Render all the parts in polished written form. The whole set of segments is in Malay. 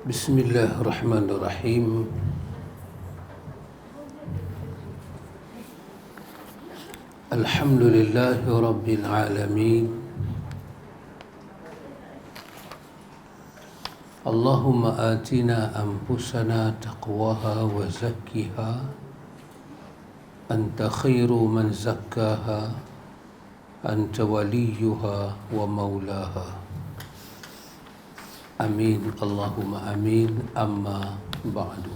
Bismillahirrahmanirrahim. Alhamdulillahi Rabbil Alamin. Allahumma atina anfusana taqwaha wa zakkiha anta khairu man zakkaha anta waliyuha wa maulaha. Amin, Allahumma amin, amma ba'du.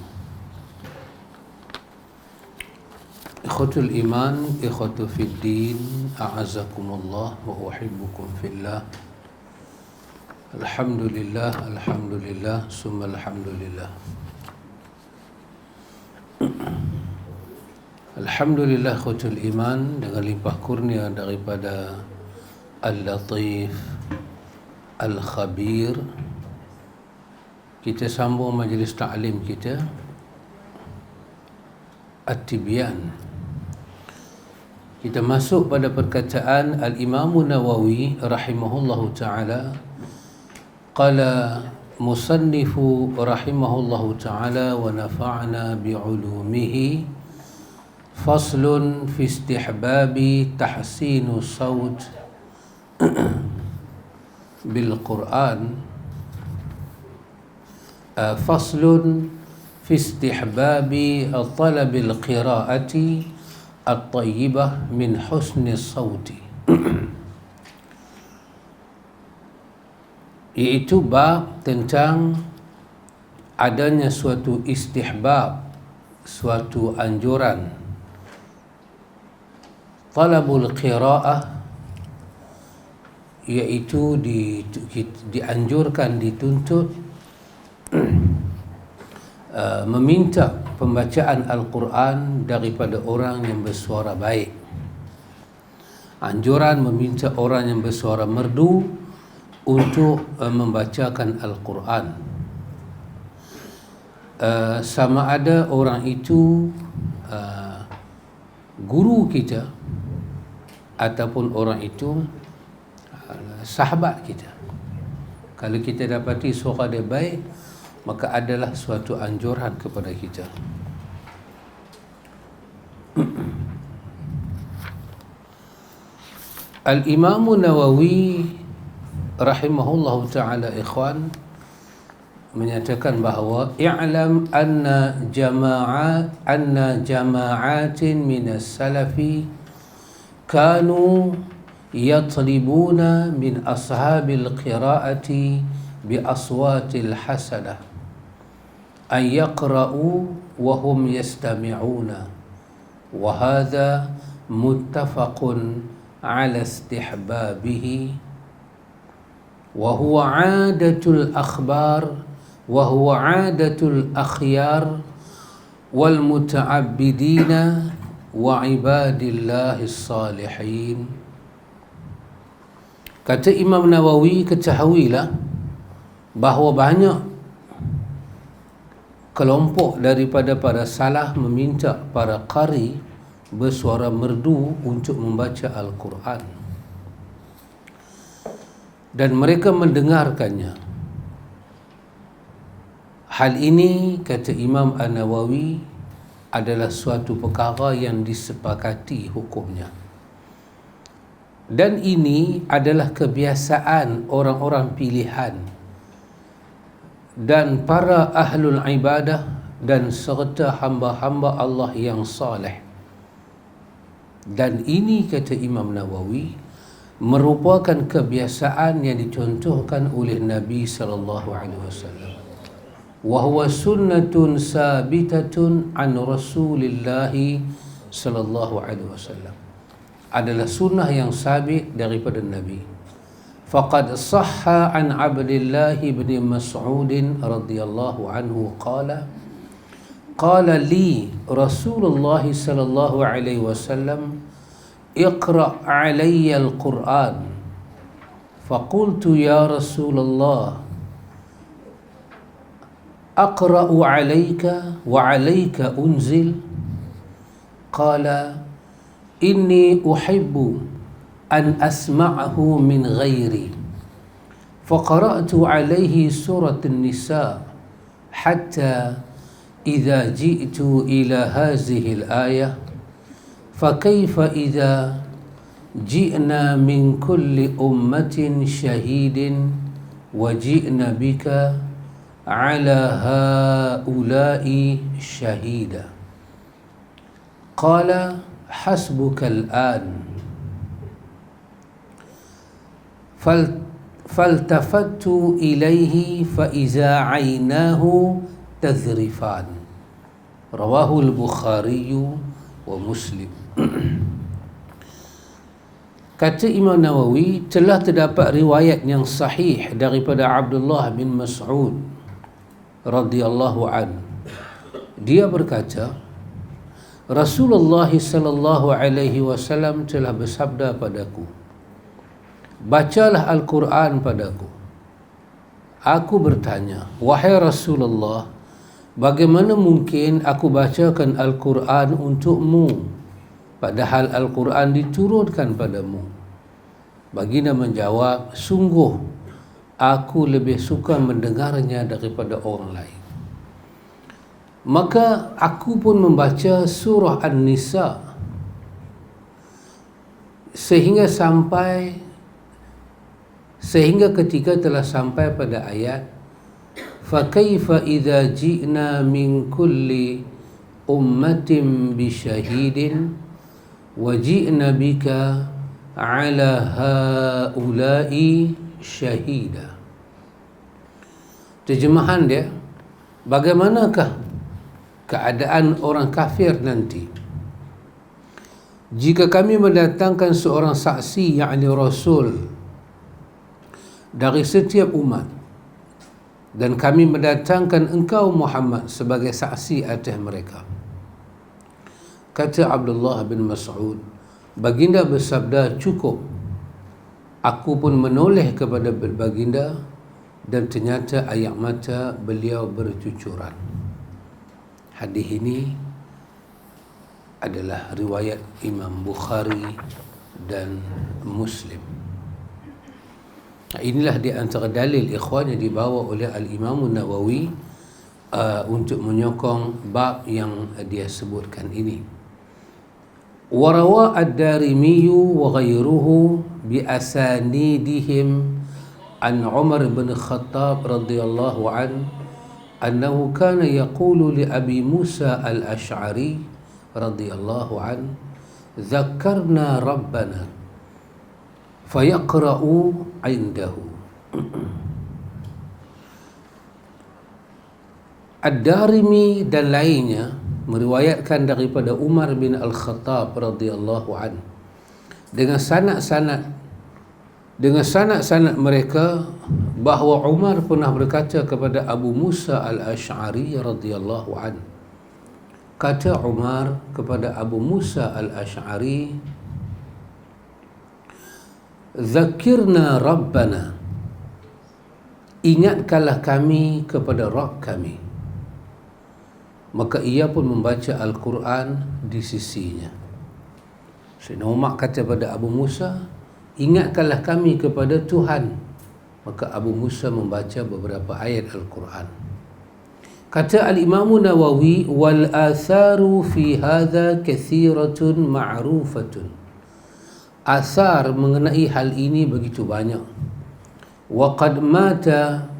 Ikhwatul iman, ikhwatu fid din, a'azakumullah wa uhibbukum fillah. Alhamdulillah, alhamdulillah, summa alhamdulillah. Alhamdulillah ikhwatul iman, dengan limpah kurnia daripada Al-Latif Al-Khabir, kita sambung majlis ta'lim kita At-Tibyan. Kita masuk pada perkataan Al-Imam Nawawi rahimahullahu ta'ala. Qala musannifu rahimahullahu ta'ala wa nafa'na bi'ulumihi. Faslun fi istihbabi tahsinu sawt bil Qur'an. Faslun fi istihbabi talabil qira'ati at-tayyibah min husni sawti. Iaitu bab tentang adanya suatu istihbab, suatu anjuran talabul qira'ah, iaitu dianjurkan, dituntut meminta pembacaan Al-Quran daripada orang yang bersuara baik. Anjuran meminta orang yang bersuara merdu untuk membacakan Al-Quran. Sama ada orang itu guru kita ataupun orang itu sahabat kita. Kalau kita dapati suara dia baik, maka adalah suatu anjuran kepada kita. Al-Imam Nawawi rahimahullahu ta'ala, ikhwan, menyatakan bahawa i'lam anna jama'atin minas salafi kanu yatlibuna min ashabil qira'ati bi aswatil hasanah an yaqra'u wa hum yastami'una, wa hadha muttafaqun ala istihbabihi wa huwa 'adatul akhbar wa huwa 'adatul akhyar wal muta'abbidina wa ibadillahis salihin. Kata Imam Nawawi, ketahuilah bahawa banyak kelompok daripada para salaf meminta para qari bersuara merdu untuk membaca Al-Quran, dan mereka mendengarkannya. Hal ini, kata Imam An-Nawawi, adalah suatu perkara yang disepakati hukumnya, dan ini adalah kebiasaan orang-orang pilihan dan para ahlul ibadah dan serta hamba-hamba Allah yang saleh. Dan ini, kata Imam Nawawi, merupakan kebiasaan yang dicontohkan oleh Nabi sallallahu alaihi wasallam. Wa huwa sunnatun sabitatun an Rasulillah sallallahu alaihi wasallam. Adalah sunnah yang sabit daripada Nabi. Faqad sahha an Abdullah bin Mas'ud radhiyallahu anhu qala qala li Rasulullah sallallahu alaihi wasallam اقرأ علي القرآن فقلت يا رسول الله أقرأ عليك وعليك أنزل قال إني أحب أن أسمعه من غيري فقرأت عليه سورة النساء حتى إذا جئت إلى هذه الآية فكيف إذا جئنا من كل أمة شهيد وجئنا بك على هؤلاء شهيدا قال حسبك الآن فالتفت إليه فإذا عيناه تذرفان رواه البخاري ومسلم. Kata Imam Nawawi, telah terdapat riwayat yang sahih daripada Abdullah bin Mas'ud radhiyallahu an. Dia berkata, Rasulullah sallallahu alaihi wasallam telah bersabda padaku, bacalah Al-Quran padaku. Aku bertanya, wahai Rasulullah, bagaimana mungkin aku bacakan Al-Quran untukmu, padahal Al-Quran diturunkan padamu? Baginda menjawab, sungguh aku lebih suka mendengarnya daripada orang lain. Maka aku pun membaca surah An-Nisa sehingga ketika telah sampai pada ayat فَكَيْفَ إِذَا جِئْنَا مِنْ كُلِّ أُمَّةٍ بِشَهِيدٍ وَجِئْنَا بِكَ عَلَى هَؤُلَاءِ شَهِيدًا. Terjemahan dia, bagaimanakah keadaan orang kafir nanti jika kami mendatangkan seorang saksi, yakni Rasul, dari setiap umat, dan kami mendatangkan engkau Muhammad sebagai saksi atas mereka. Kata Abdullah bin Mas'ud, baginda bersabda, cukup. Aku pun menoleh kepada baginda dan ternyata air mata beliau bercucuran. Hadis ini adalah riwayat Imam Bukhari dan Muslim. Inilah di antara dalil ikhwan yang dibawa oleh Al-Imam Nawawi untuk menyokong bab yang dia sebutkan ini. Warawa ad-Darimi wa ghayruhu bi asanidihim an Umar bin Khattab radhiyallahu an annahu kana yaqulu li Abi Musa al-Ash'ari radhiyallahu an dzakkarna rabbana fayaqra'u indahu. Ad-Darimi dan lainnya meriwayatkan daripada Umar bin Al-Khattab radhiyallahu an dengan sanad mereka bahawa Umar pernah berkata kepada Abu Musa al-Ash'ari radhiyallahu an. Kata Umar kepada Abu Musa al-Ash'ari, Zakirna Rabbana, ingatkanlah kami kepada Rabb kami. Maka ia pun membaca Al-Quran di sisinya. Sayyidina Umar kata kepada Abu Musa, ingatkanlah kami kepada Tuhan. Maka Abu Musa membaca beberapa ayat Al-Quran. Kata Al-Imam Nawawi, wal atharu fi hadha kathiratun ma'rufatun. Asar mengenai hal ini begitu banyak. Wa qad mata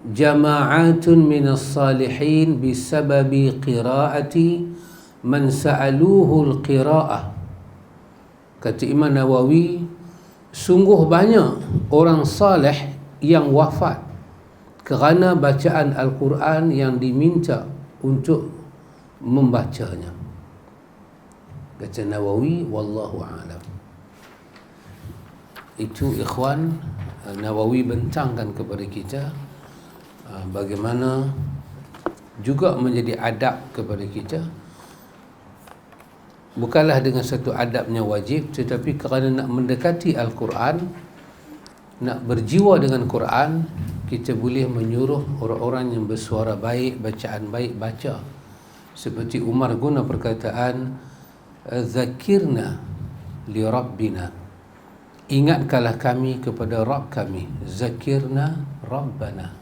jama'atun minas salihin bisababi qira'ati man sa'aluhu al-qira'ah Kata Imam Nawawi, sungguh banyak orang saleh yang wafat kerana bacaan Al-Quran yang diminta untuk membacanya. Kata Nawawi, wallahu a'lam. Itu ikhwan, Nawawi bentangkan kepada kita bagaimana juga menjadi adab kepada kita, bukanlah dengan satu adabnya wajib, tetapi kerana nak mendekati Al-Quran, nak berjiwa dengan Quran, kita boleh menyuruh orang-orang yang bersuara baik, bacaan baik, baca. Seperti Umar guna perkataan zakirna li rabbina, ingatkanlah kami kepada Rabb kami. Zakirna rabbana,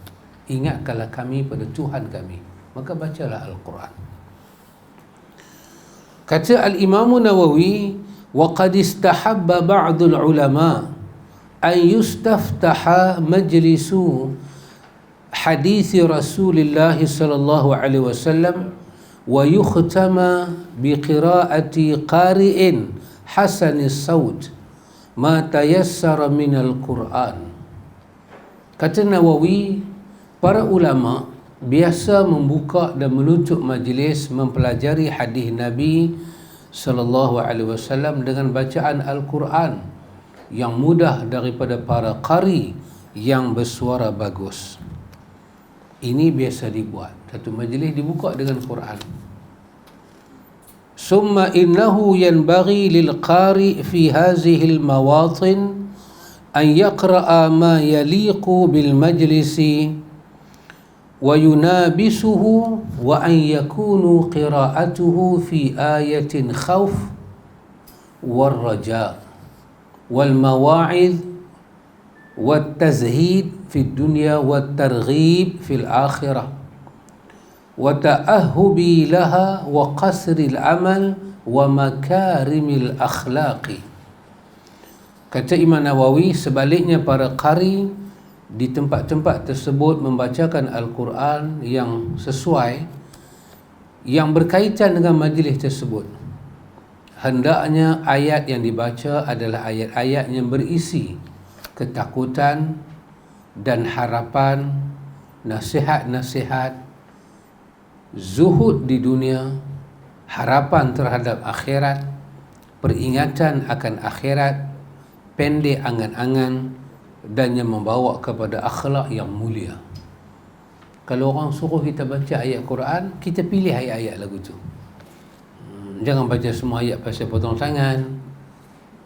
ingatkanlah kami pada Tuhan kami. Maka bacalah Al-Quran. Kata Al-Imam Nawawi, wa qad istahabba ba'dul ulama an yustaftaha majlisu hadis Rasulullah sallallahu alaihi wasallam wa yukhtama bi qiraati qari'in hasanis saut ma tayassara min al-Quran. Kata Nawawi, para ulama biasa membuka dan menutup majlis mempelajari hadis Nabi sallallahu alaihi wasallam dengan bacaan Al-Quran yang mudah daripada para qari yang bersuara bagus. Ini biasa dibuat. Satu majlis dibuka dengan Quran. Summa innahu yanbaghi lil qari fi hadhihi al mawatin an yaqra'a ma yaliqu bil majlisi wa yunabisuhu wa an yakunu qira'atuhu fi ayatin khawf wal raja wal mawa'id wat tazhid fi dunya wat targhib fil akhirah wa ta'ahhubi laha wa qasril amal wa makarimil akhlaqi. Kata Imam Nawawi, sebaliknya para qari di tempat-tempat tersebut membacakan Al-Quran yang sesuai, yang berkaitan dengan majlis tersebut. Hendaknya ayat yang dibaca adalah ayat-ayat yang berisi ketakutan dan harapan, nasihat-nasihat, zuhud di dunia, harapan terhadap akhirat, peringatan akan akhirat, pendek angan-angan, dan yang membawa kepada akhlak yang mulia. Kalau orang suruh kita baca ayat Quran, kita pilih ayat-ayat lagu tu. Jangan baca semua ayat pasal potong tangan,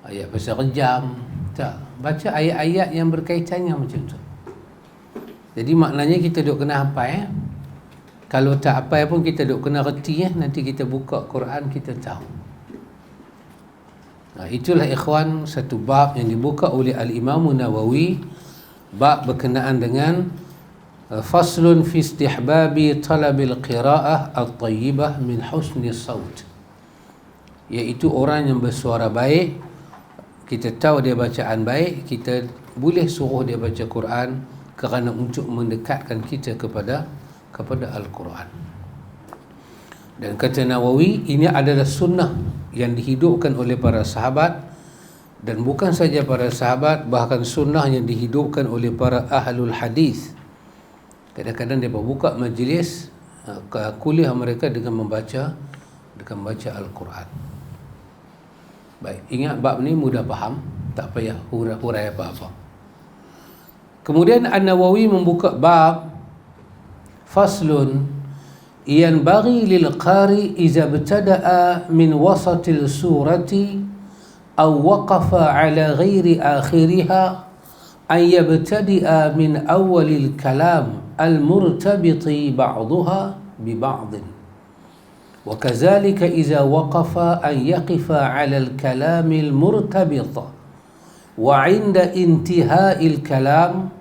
ayat pasal kejam. Tak, baca ayat-ayat yang berkaitannya macam tu. Jadi maknanya kita duk kena hafal. Kalau tak hafal pun kita duk kena reti. Nanti kita buka Quran, kita tahu. Itulah ikhwan satu bab yang dibuka oleh Al-Imam Nawawi, bab berkenaan dengan faslun fi istihbabi talabil qira'ah at-tayyibah min husni saut, iaitu orang yang bersuara baik, kita tahu dia bacaan baik, kita boleh suruh dia baca Quran kerana untuk mendekatkan kita kepada Al-Quran. Dan kata Nawawi, ini adalah sunnah yang dihidupkan oleh para sahabat, dan bukan saja para sahabat, bahkan sunnah yang dihidupkan oleh para ahlul hadis. Kadang-kadang mereka buka majlis kuliah mereka dengan membaca Al-Quran. Baik, ingat bab ni mudah faham, tak payah hurai apa-apa. Kemudian An-Nawawi membuka bab faslun yanbaghi lil qari idza ibtada'a min wasatil surati aw waqafa ala ghairi akhiriha an yabtadi'a min awwalil kalam al murtabiti ba'daha bi ba'd wa kadzalika idza waqafa an yaqifa ala al kalam al murtabit wa 'inda intihai al kalam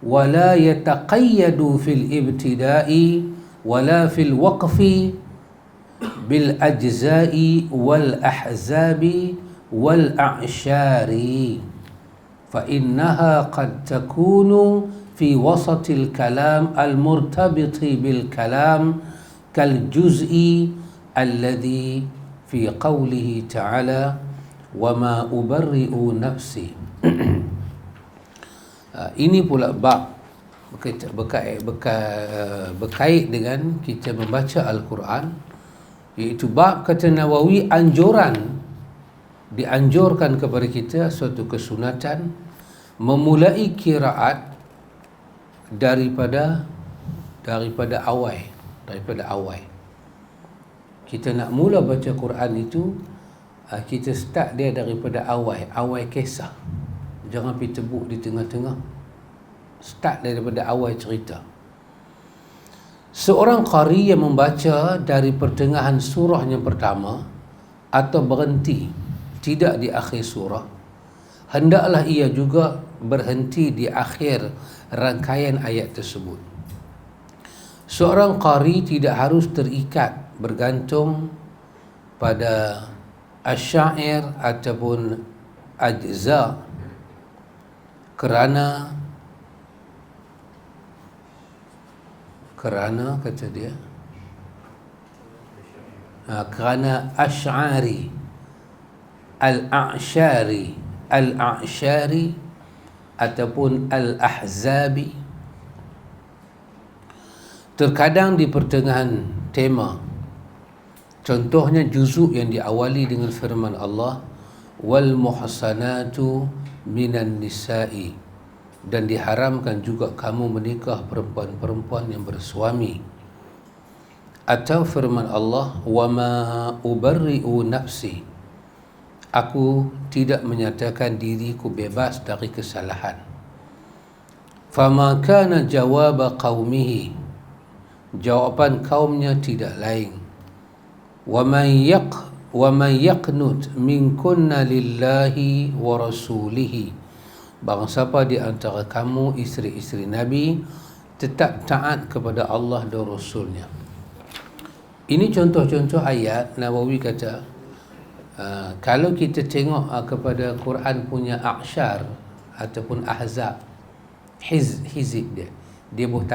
wa la yataqayyadu fil ibtida'i ولا في الوقف بالأجزاء والأحزاب والأعشار فإنها قد تكون في وسط الكلام المرتبط بالكلام كالجزء الذي في قوله تعالى wa ma ubarri'u nafsi. Ini pula bab berkait dengan kita membaca Al-Quran, iaitu bab kata Nawawi dianjurkan kepada kita suatu kesunatan memulai qiraat daripada awal. Kita nak mula baca Quran itu, kita start dia daripada awal kisah. Jangan pergi tebuk di tengah-tengah. Start daripada awal cerita. Seorang qari yang membaca dari pertengahan surah yang pertama atau berhenti tidak di akhir surah, hendaklah ia juga berhenti di akhir rangkaian ayat tersebut. Seorang qari tidak harus terikat bergantung pada asyair ataupun ajza, kerana kata dia kerana asy'ari al-a'syari ataupun al-ahzabi. Terkadang di pertengahan tema, contohnya juzuk yang diawali dengan firman Allah, wal muhsanatu minan nisa'i, dan diharamkan juga kamu menikah perempuan-perempuan yang bersuami. Atau firman Allah, wa ma ubarri'u nafsi, aku tidak menyatakan diriku bebas dari kesalahan. Fama kana jawab qaumihi, jawapan kaumnya tidak lain, wa man yaqnut minkunna lillahi wa rasulihi, barang siapa di antara kamu isteri-isteri Nabi tetap taat kepada Allah dan Rasulnya. Ini contoh-contoh ayat. Nawawi kata, kalau kita tengok kepada Quran punya a'syar ataupun ahzab, hizib dia buat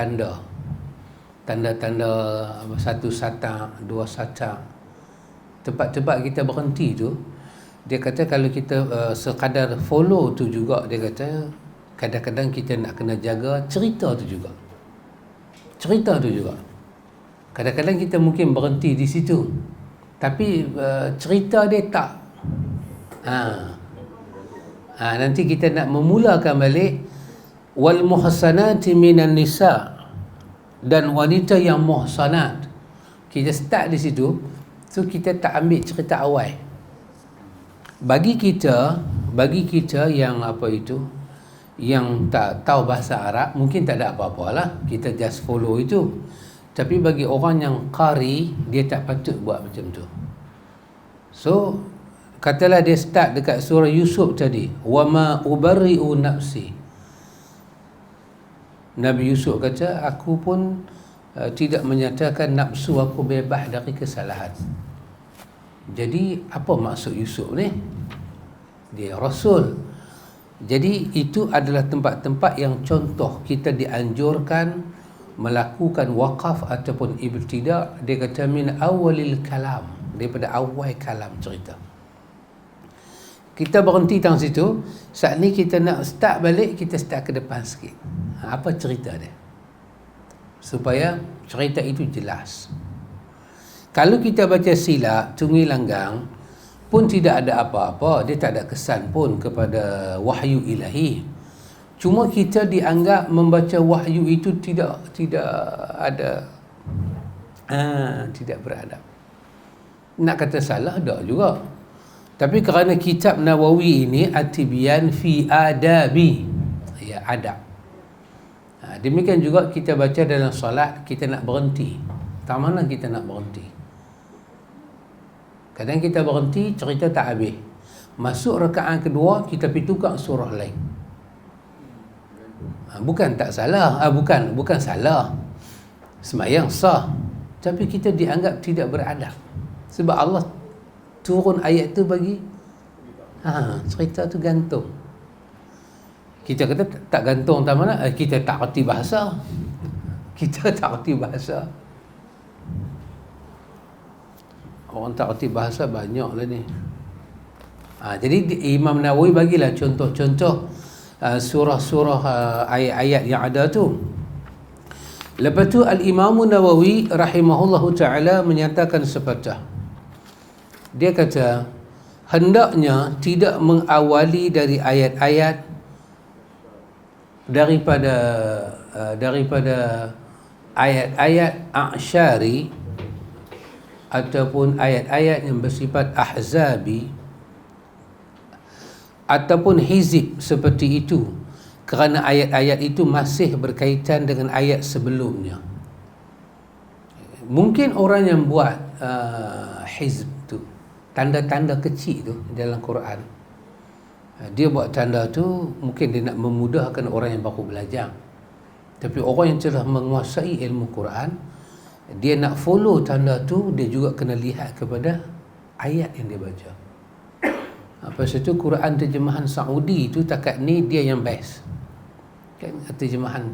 tanda-tanda satu satang, dua satang. Tempat-tempat kita berhenti tu, dia kata kalau kita sekadar follow tu juga, dia kata kadang-kadang kita nak kena jaga cerita tu juga. Kadang-kadang kita mungkin berhenti di situ, tapi cerita dia tak. Nanti kita nak memulakan balik, wal muhsanati minan nisa, dan wanita yang muhsanat. Kita start di situ, so kita tak ambil cerita awal. Bagi kita yang yang tak tahu bahasa Arab, mungkin tak ada apa-apa lah, kita just follow itu. Tapi bagi orang yang qari, dia tak patut buat macam tu. So katalah dia start dekat surah Yusuf tadi, wa ma ubarri'u nafsi. Nabi Yusuf kata, aku pun tidak menyatakan nafsu aku bebas dari kesalahan. Jadi apa maksud Yusuf ni? Dia Rasul. Jadi itu adalah tempat-tempat yang contoh kita dianjurkan melakukan waqaf ataupun ibtida'. Dia kata min awalil kalam, daripada awal kalam cerita. Kita berhenti tang situ. Saat ni kita nak start balik, kita start ke depan sikit. Apa cerita dia? Supaya cerita itu jelas. Kalau kita baca silap, tunggu langgang pun tidak ada apa-apa, dia tak ada kesan pun kepada wahyu ilahi. Cuma kita dianggap membaca wahyu itu tidak ada tidak beradab. Nak kata salah tak juga. Tapi kerana kitab Nawawi ini at-tibyan fi adabi, ya, adab. Demikian juga kita baca dalam solat, kita nak berhenti. Tak mana kita nak berhenti. Kadang kita berhenti, cerita tak habis. Masuk rakaat kedua, kita pergi tukar surah lain. Bukan tak salah, bukan salah. Sembahyang sah. Tapi kita dianggap tidak beradab. Sebab Allah turun ayat tu bagi cerita tu gantung. Kita kata tak gantung tak mana? Kita tak erti bahasa. Orang tak erti bahasa banyak lah ni. Jadi Imam Nawawi bagilah contoh-contoh surah-surah ayat-ayat yang ada tu. Lepas tu Al-Imam Nawawi rahimahullahu ta'ala menyatakan sepatah. Dia kata hendaknya tidak mengawali dari ayat-ayat daripada ayat-ayat a'syari ataupun ayat-ayat yang bersifat ahzabi ataupun hizib seperti itu, kerana ayat-ayat itu masih berkaitan dengan ayat sebelumnya. Mungkin orang yang buat hizb tu, tanda-tanda kecil tu dalam Quran, dia buat tanda tu mungkin dia nak memudahkan orang yang baru belajar. Tapi orang yang telah menguasai ilmu Quran, dia nak follow tanda tu, dia juga kena lihat kepada ayat yang dia baca. Pasal tu Quran terjemahan Saudi tu takat ni dia yang best. Kan terjemahan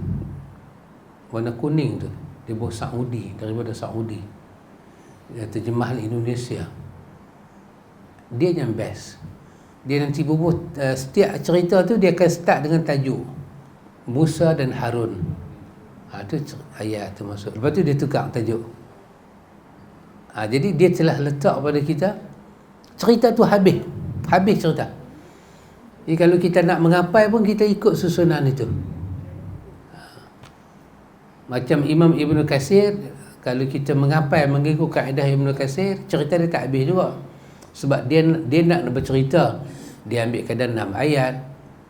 warna kuning tu dia buat Saudi, daripada Saudi. Terjemahan Indonesia dia yang best. Dia nanti bubuh setiap cerita tu dia akan start dengan tajuk Musa dan Harun. Tu ayat tu masuk. Lepas tu dia tukar tajuk. Jadi dia telah letak pada kita cerita tu habis cerita. Jadi kalau kita nak mengapai pun kita ikut susunan itu. Macam Imam Ibn Katsir, kalau kita mengapai mengikut kaedah Ibn Katsir, cerita dia tak habis juga. Sebab dia nak bercerita, dia ambil kadang 6 ayat,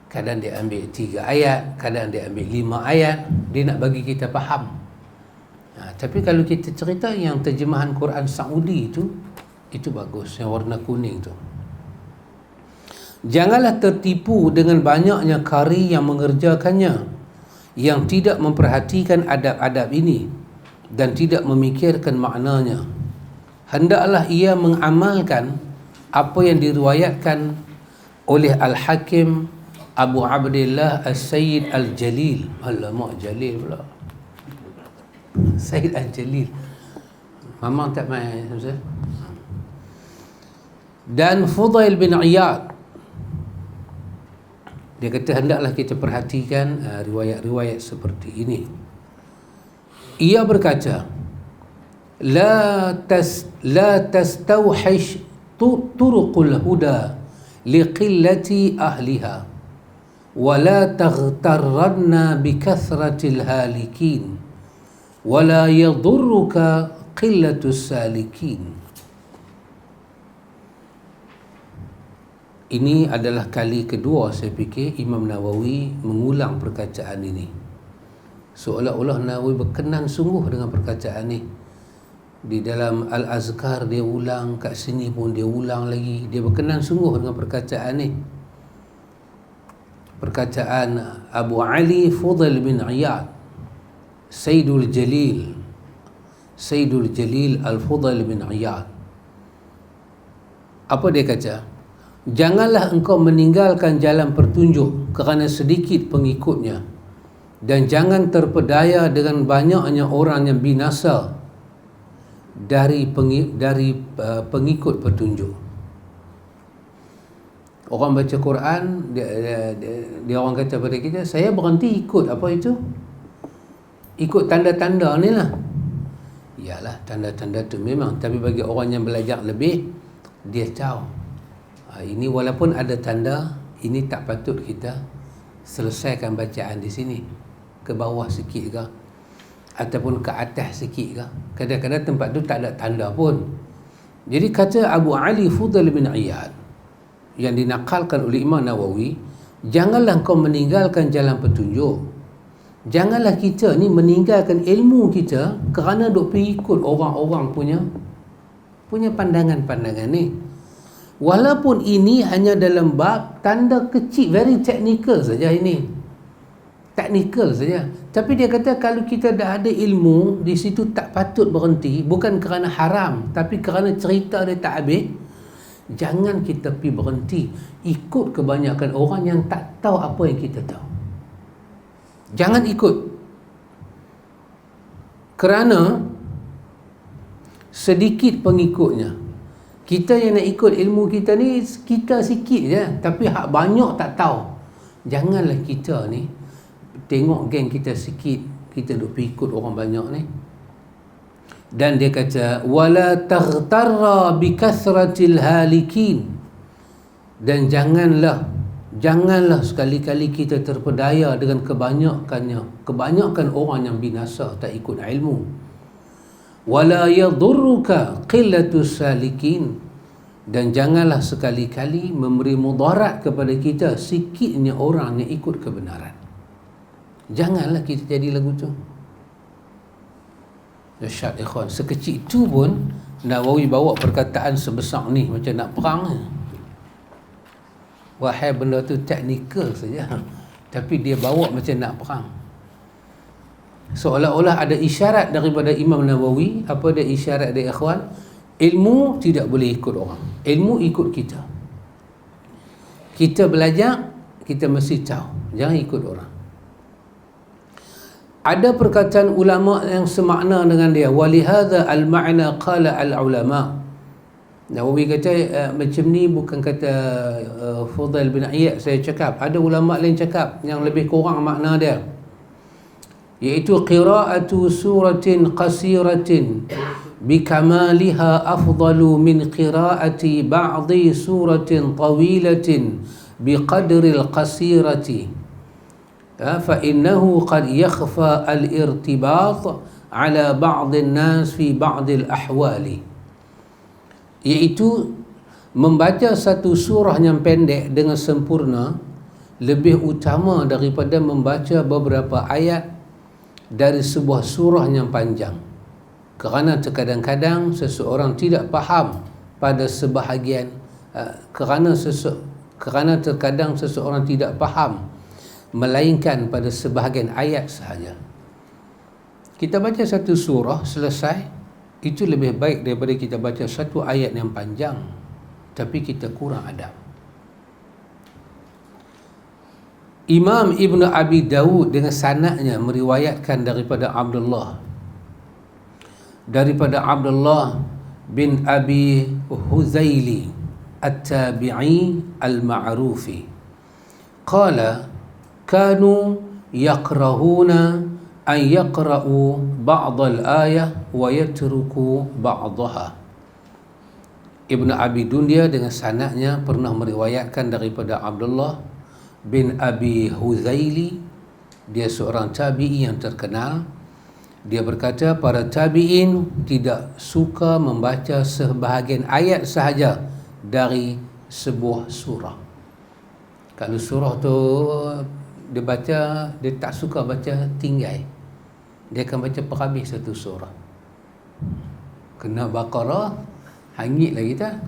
kadang dia ambil 3 ayat, kadang dia ambil 5 ayat, dia nak bagi kita faham. Tapi kalau kita cerita yang terjemahan Quran Saudi itu bagus, yang warna kuning tu. Janganlah tertipu dengan banyaknya kari yang mengerjakannya, yang tidak memperhatikan adab-adab ini dan tidak memikirkan maknanya. Hendaklah ia mengamalkan apa yang diriwayatkan oleh Al-Hakim Abu Abdillah As-Sayyid Al-Jalil. Alamak, Jalil pula. Sayyid Al-Jalil. Memang tak main, Ustaz. Dan Fudail bin Iyad. Dia kata hendaklah kita perhatikan riwayat-riwayat seperti ini. Ia berkata, la tastawhish turuqul huda liqillati ahliha wa la taghtarranna bikathratil halikin wa la yadurruka qillatus salikin. Ini adalah kali kedua saya fikir Imam Nawawi mengulang perkataan ini. Seolah-olah Nawawi berkenan sungguh dengan perkataan ini. Di dalam Al-Azkar dia ulang, kat sini pun dia ulang lagi. Dia berkenan sungguh dengan perkataan ini. Perkataan Abu Ali Fudail bin Iyad, Sayyidul Jalil Al-Fudail bin Iyad. Apa dia kata? Janganlah engkau meninggalkan jalan petunjuk kerana sedikit pengikutnya, dan jangan terpedaya dengan banyaknya orang yang binasa dari pengikut petunjuk. Orang baca Quran, dia orang kata pada kita, saya berhenti ikut apa itu? Ikut tanda-tanda ni lah. Yalah, tanda-tanda tu memang, tapi bagi orang yang belajar lebih, dia tahu ini walaupun ada tanda, ini tak patut kita selesaikan bacaan di sini, ke bawah sikit ke ataupun ke atas sikit ke. Kadang-kadang tempat tu tak ada tanda pun. Jadi kata Abu Ali Fudail bin Iyad yang dinakalkan oleh Imam Nawawi, janganlah kau meninggalkan jalan petunjuk. Janganlah kita ni meninggalkan ilmu kita kerana duk pergi ikut orang-orang punya pandangan-pandangan ni. Walaupun ini hanya dalam bab tanda kecil, very technical saja ini. Technical saja. Tapi dia kata kalau kita dah ada ilmu, di situ tak patut berhenti. Bukan kerana haram, tapi kerana cerita dia tak habis. Jangan kita pergi berhenti ikut kebanyakan orang yang tak tahu apa yang kita tahu. Jangan ikut. Kerana sedikit pengikutnya, Kita yang nak ikut ilmu kita ni, kita sikit je, tapi hak banyak tak tahu. Janganlah kita ni tengok geng kita sikit, kita duk ikut orang banyak ni. Dan dia kata wala taghtarra bi kasratil halikin, dan janganlah sekali-kali kita terpedaya dengan kebanyakan orang yang binasa tak ikut ilmu. Wala yadurruka qillatus salikin, dan janganlah sekali-kali memberi mudarat kepada kita sikitnya orang yang ikut kebenaran. Janganlah kita jadi lagu tu. Dahsyat ikhwan, sekecil itu pun Nawawi bawa perkataan sebesar ni macam nak perang. Wahai benda tu teknikal saja, tapi dia bawa macam nak perang. Seolah-olah ada isyarat daripada Imam Nawawi. Apa dia isyarat dia ikhwan? Ilmu tidak boleh ikut orang, ilmu ikut kita. Kita belajar, kita mesti tahu, jangan ikut orang. Ada perkataan ulama yang semakna dengan dia. Walihadza al-ma'na qala al-ulama. Nawawi kata macam ni bukan kata Fudail bin Iyad saya cakap. Ada ulama lain cakap yang lebih kurang makna dia, iaitu qira'atu suratin qasiratin bikamaliha afdalu min qira'ati ba'di suratin tawilatin biqadril qasirati. فإنه قد يخفى الارتباط على بعض الناس في بعض الأحوال, iaitu membaca satu surah yang pendek dengan sempurna lebih utama daripada membaca beberapa ayat dari sebuah surah yang panjang, kerana terkadang-kadang seseorang tidak faham pada sebahagian kerana terkadang seseorang tidak faham melainkan pada sebahagian ayat sahaja. Kita baca satu surah selesai, itu lebih baik daripada kita baca satu ayat yang panjang tapi kita kurang adab. Imam Ibn Abi Dawud dengan sanadnya meriwayatkan daripada Abdullah bin Abi Huzaili at-Tabi'i al-Ma'rufi, qala kanu yakrahuna an yaqra'u ba'd al-ayah wa yatruku ba'daha. Ibn Abi Dunya dengan sanadnya pernah meriwayatkan daripada Abdullah bin Abi Huzaili, dia seorang tabi'i yang terkenal. Dia berkata para tabi'in tidak suka membaca sebahagian ayat sahaja dari sebuah surah. Kalau surah tu dia baca, dia tak suka baca tinggai, dia akan baca perhabis satu surah. Kena Baqarah, hangitlah kita.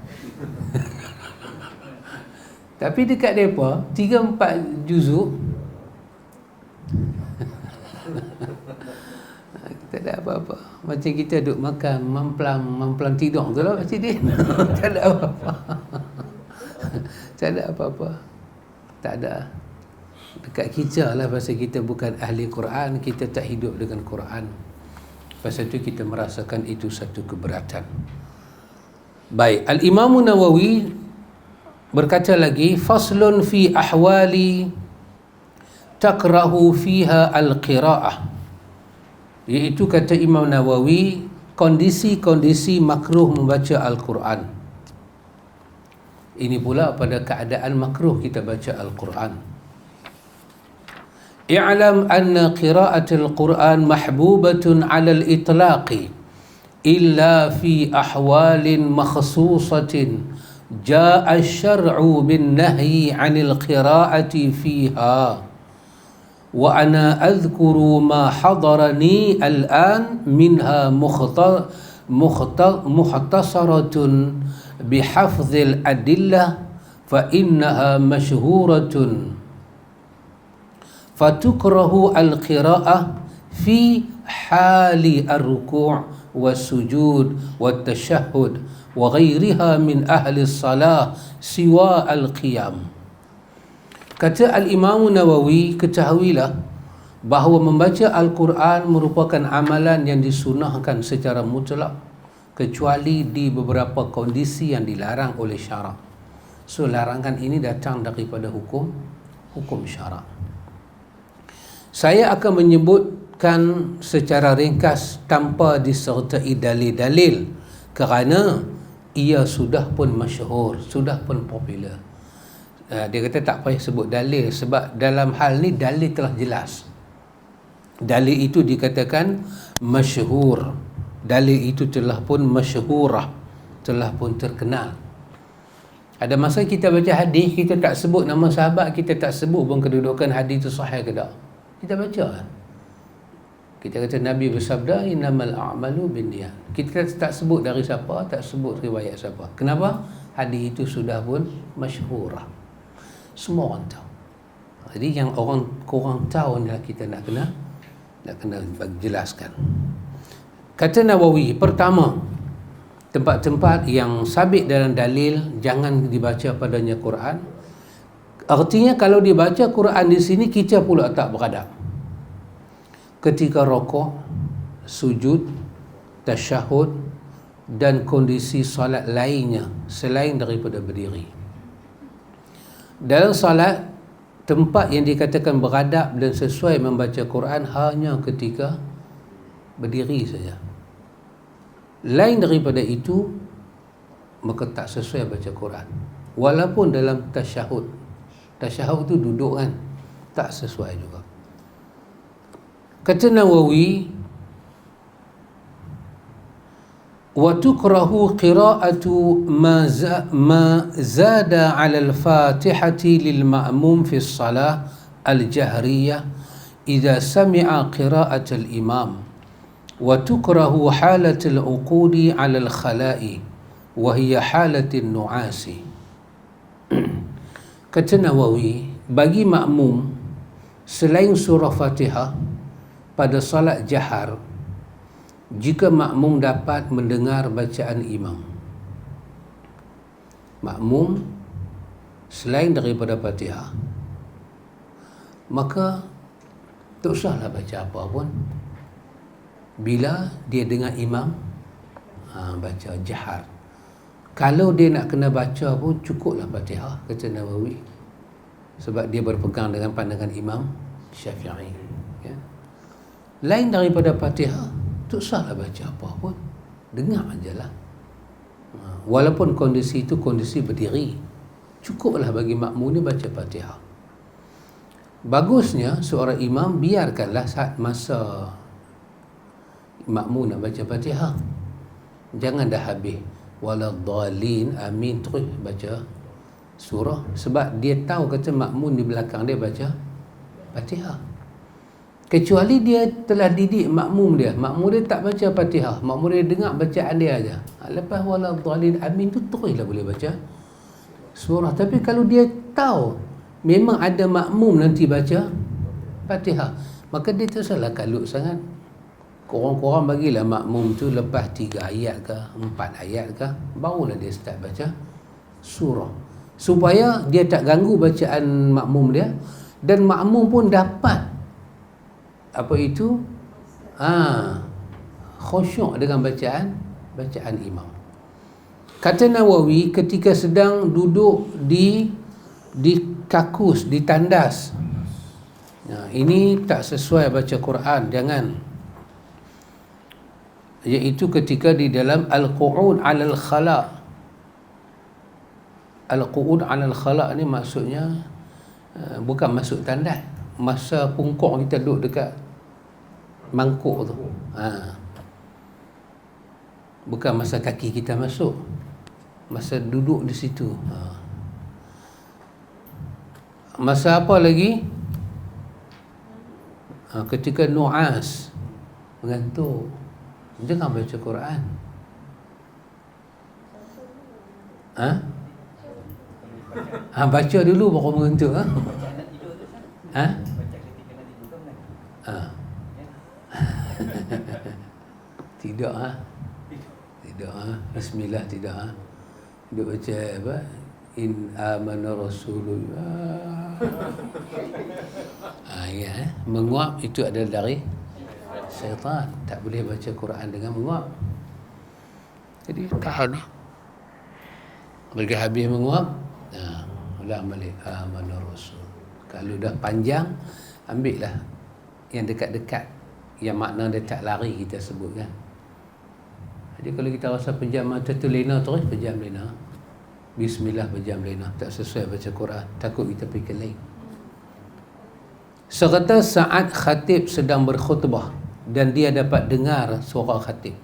Tapi dekat mereka 3-4 juzuk tak ada apa-apa. Macam kita duduk makan mamplang tidur tu lah macam dia. Tak ada apa-apa. Tak ada apa-apa. Tak ada. Dekat kita lah, pasal kita bukan ahli Quran, kita tak hidup dengan Quran, pasal itu kita merasakan itu satu keberatan. Baik, Al-Imam Nawawi berkata lagi, faslun fi ahwali takrahu fiha al-qira'ah, iaitu kata Imam Nawawi kondisi-kondisi makruh membaca Al-Quran. Ini pula pada keadaan makruh kita baca Al-Quran. i'lam anna qira'atul Quran mahbubatun 'ala al-itlaqi illa fi ahwalin makhsusatin ja'a asy-syar'u bin nahyi 'anil qira'ati fiha wa ana adhkuru ma hadarani al-an minha mukhtasaratun bihafdhil adillah fa innaha mashhuratun fatukrahu al-qira'ah fi hali ar-ruku' was-sujud wat-tashahhud wa ghairiha min ahli as-salah siwa al-qiyam. Kata Al-Imam Nawawi, ketahuilah bahawa membaca Al-Quran merupakan amalan yang disunahkan secara mutlak kecuali di beberapa kondisi yang dilarang oleh syarak. So larangan ini datang daripada hukum syarak. Saya akan menyebutkan secara ringkas tanpa disertai dalil-dalil kerana ia sudah pun masyhur, sudah pun popular. Dia kata tak payah sebut dalil sebab dalam hal ni dalil telah jelas. Dalil itu dikatakan masyhur. Dalil itu telah pun masyhurah, telah pun terkenal. Ada masa kita baca hadis, kita tak sebut nama sahabat, kita tak sebut pun kedudukan hadis itu sahih ke tak. Kita baca. Kita kata Nabi bersabda innamal a'malu binniyat. Kita tak sebut dari siapa, tak sebut riwayat siapa. Kenapa? Hadis itu sudah pun masyhurah. Semua orang tahu. Jadi yang orang kurang tahu ni kita nak kena jelaskan. Kata Nawawi, pertama, tempat-tempat yang sabit dalam dalil jangan dibaca padanya Quran. Artinya kalau dibaca Quran di sini kita pula tak beradab. Ketika rokok, sujud, tasyahud dan kondisi solat lainnya selain daripada berdiri. Dalam solat, tempat yang dikatakan beradab dan sesuai membaca Quran hanya ketika berdiri saja. Lain daripada itu, maka tak sesuai baca Quran. Walaupun dalam tasyahud. Tasyahud itu duduk kan, tak sesuai juga. Kata Nawawi, wa tukrahu qira'atu ma zada 'ala al-Fatihati lil ma'mum fi as-salah al-jahriyah idza sami'a qira'at al-imam wa tukrahu halat al-uqudi 'ala al-khala'i wa hiya halat an-nu'asi. Kata Nawawi, bagi makmum selain surah Fatihah pada salat jahar, jika makmum dapat mendengar bacaan imam, makmum selain daripada Fatihah, maka tak usahlah baca apa pun bila dia dengar imam baca jahar. Kalau dia nak kena baca pun cukuplah Fatihah, kata Nawawi, sebab dia berpegang dengan pandangan Imam Syafi'i. Ya. Lain daripada Fatihah, tak usahlah baca apa pun, dengar ajalah. Walaupun kondisi itu kondisi berdiri, cukuplah bagi makmum ni baca Fatihah. Bagusnya seorang imam biarkanlah saat masa makmum nak baca Fatihah, jangan dah habis waladhdallin amin terus baca surah, sebab dia tahu kata makmum di belakang dia baca Fatihah. Kecuali dia telah didik makmum dia tak baca Fatihah, makmum dia dengar bacaan dia aja. Lepas waladhdallin amin tu teruslah boleh baca surah. Tapi kalau dia tahu memang ada makmum nanti baca Fatihah, maka dia tak salah kalut sangat. Korang-korang bagilah makmum tu lepas 3 ayat ke 4 ayat ke, barulah dia start baca surah, supaya dia tak ganggu bacaan makmum dia, dan makmum pun dapat apa itu khusyuk dengan bacaan imam. Kata Nawawi, ketika sedang duduk di kakus, di tandas, ini tak sesuai baca Quran, jangan. Iaitu ketika di dalam al-qu'ud 'alal khala'. Al-qu'ud 'alal khala' ni maksudnya bukan masuk tandas, masa pungkok kita duduk dekat mangkuk tu. Bukan masa kaki kita masuk, masa duduk di situ. Masa apa lagi? Ketika nu'as, mengantuk, jangan baca Quran. Baca dulu baru mengantuk. Tidak tidak bismillah, tidak dia baca apa, in amana rasulullah. Menguap itu adalah dari syaitan. Tak boleh baca Quran dengan menguap. Jadi tahan. Bagi habis menguap, ulang balik amanah Rasul. Kalau dah panjang, ambil lah yang dekat-dekat, yang makna dia tak lari kita sebut kan. Jadi kalau kita rasa pejam mata tu lena terus, pejam lena. Bismillah, pejam lena. Tak sesuai baca Quran, takut kita pergi ke lain. Serta saat khatib sedang berkhutbah dan dia dapat dengar suara khatib,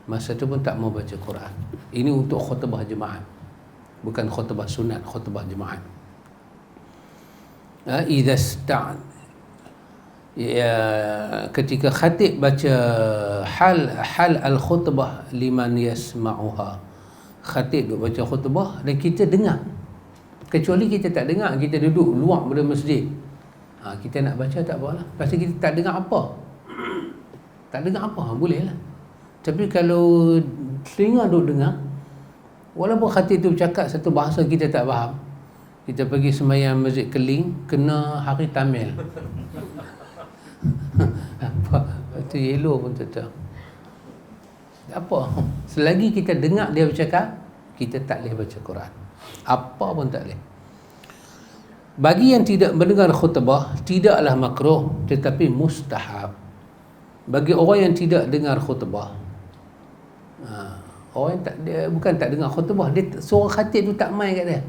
masa tu pun tak mau baca Quran. Ini untuk khutbah jemaat, bukan khutbah sunat, khutbah jemaat. Idza sta'an, ya, ketika khatib baca hal al-khutbah liman yasma'uha. Khatib duk baca khutbah dan kita dengar. Kecuali kita tak dengar, kita duduk luar pada masjid. Kita nak baca tak apalah. Pasal kita tak dengar apa. Tak dengar apa, boleh lah. Tapi kalau telinga duk dengar, walaupun khatib tu bercakap satu bahasa kita tak faham, kita pergi sembahyang masjid Keling, kena hari Tamil. Apa? Itu yellow pun tetap. Apa? Selagi kita dengar dia bercakap, kita tak boleh baca Quran. Apa pun tak boleh. Bagi yang tidak mendengar khutbah, tidaklah makruh tetapi mustahab. Bagi orang yang tidak dengar khutbah, orang yang dia bukan tak dengar khutbah, dia suara khatib tu tak main kat dia.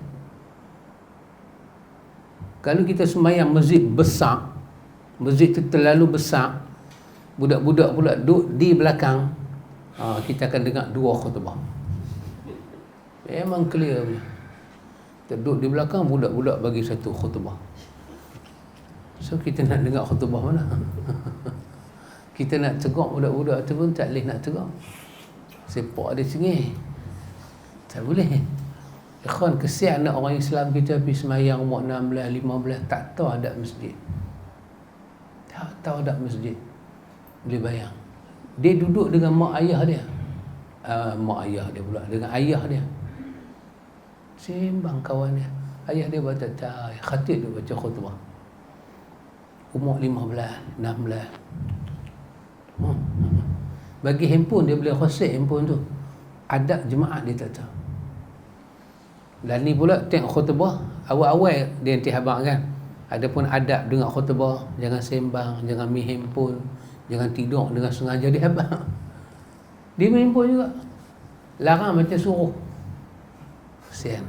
Kalau kita sembahyang masjid besar, masjid tu terlalu besar, budak-budak pula duduk di belakang, kita akan dengar dua khutbah. Memang clear punya. Kita duduk di belakang, budak-budak bagi satu khutbah. So kita nak dengar khutbah mana? Kita nak tegur budak-budak tu pun tak boleh nak tegur. Sepak dia cengih. Tak boleh. Ikhwan, kesian nak orang Islam kita pergi semayang umur 16, 15, tak tahu adab masjid. Tak tahu adab masjid. Boleh bayang. Dia duduk dengan mak ayah dia. Mak ayah dia pula, dengan ayah dia. Sembang kawan dia. Ayah dia baca khatib dia baca khutbah. Umur 15, 16. Bagi handphone dia boleh khusus handphone tu. Adab jemaat dia tak tahu. Dan ni pula tengok khutbah, awal-awal dia nanti habang kan. Adapun adab dengar khutbah, jangan sembang, jangan main handphone, jangan tidur dengan sengaja, dia habang. Dia main handphone juga. Larang macam suruh. Kesian.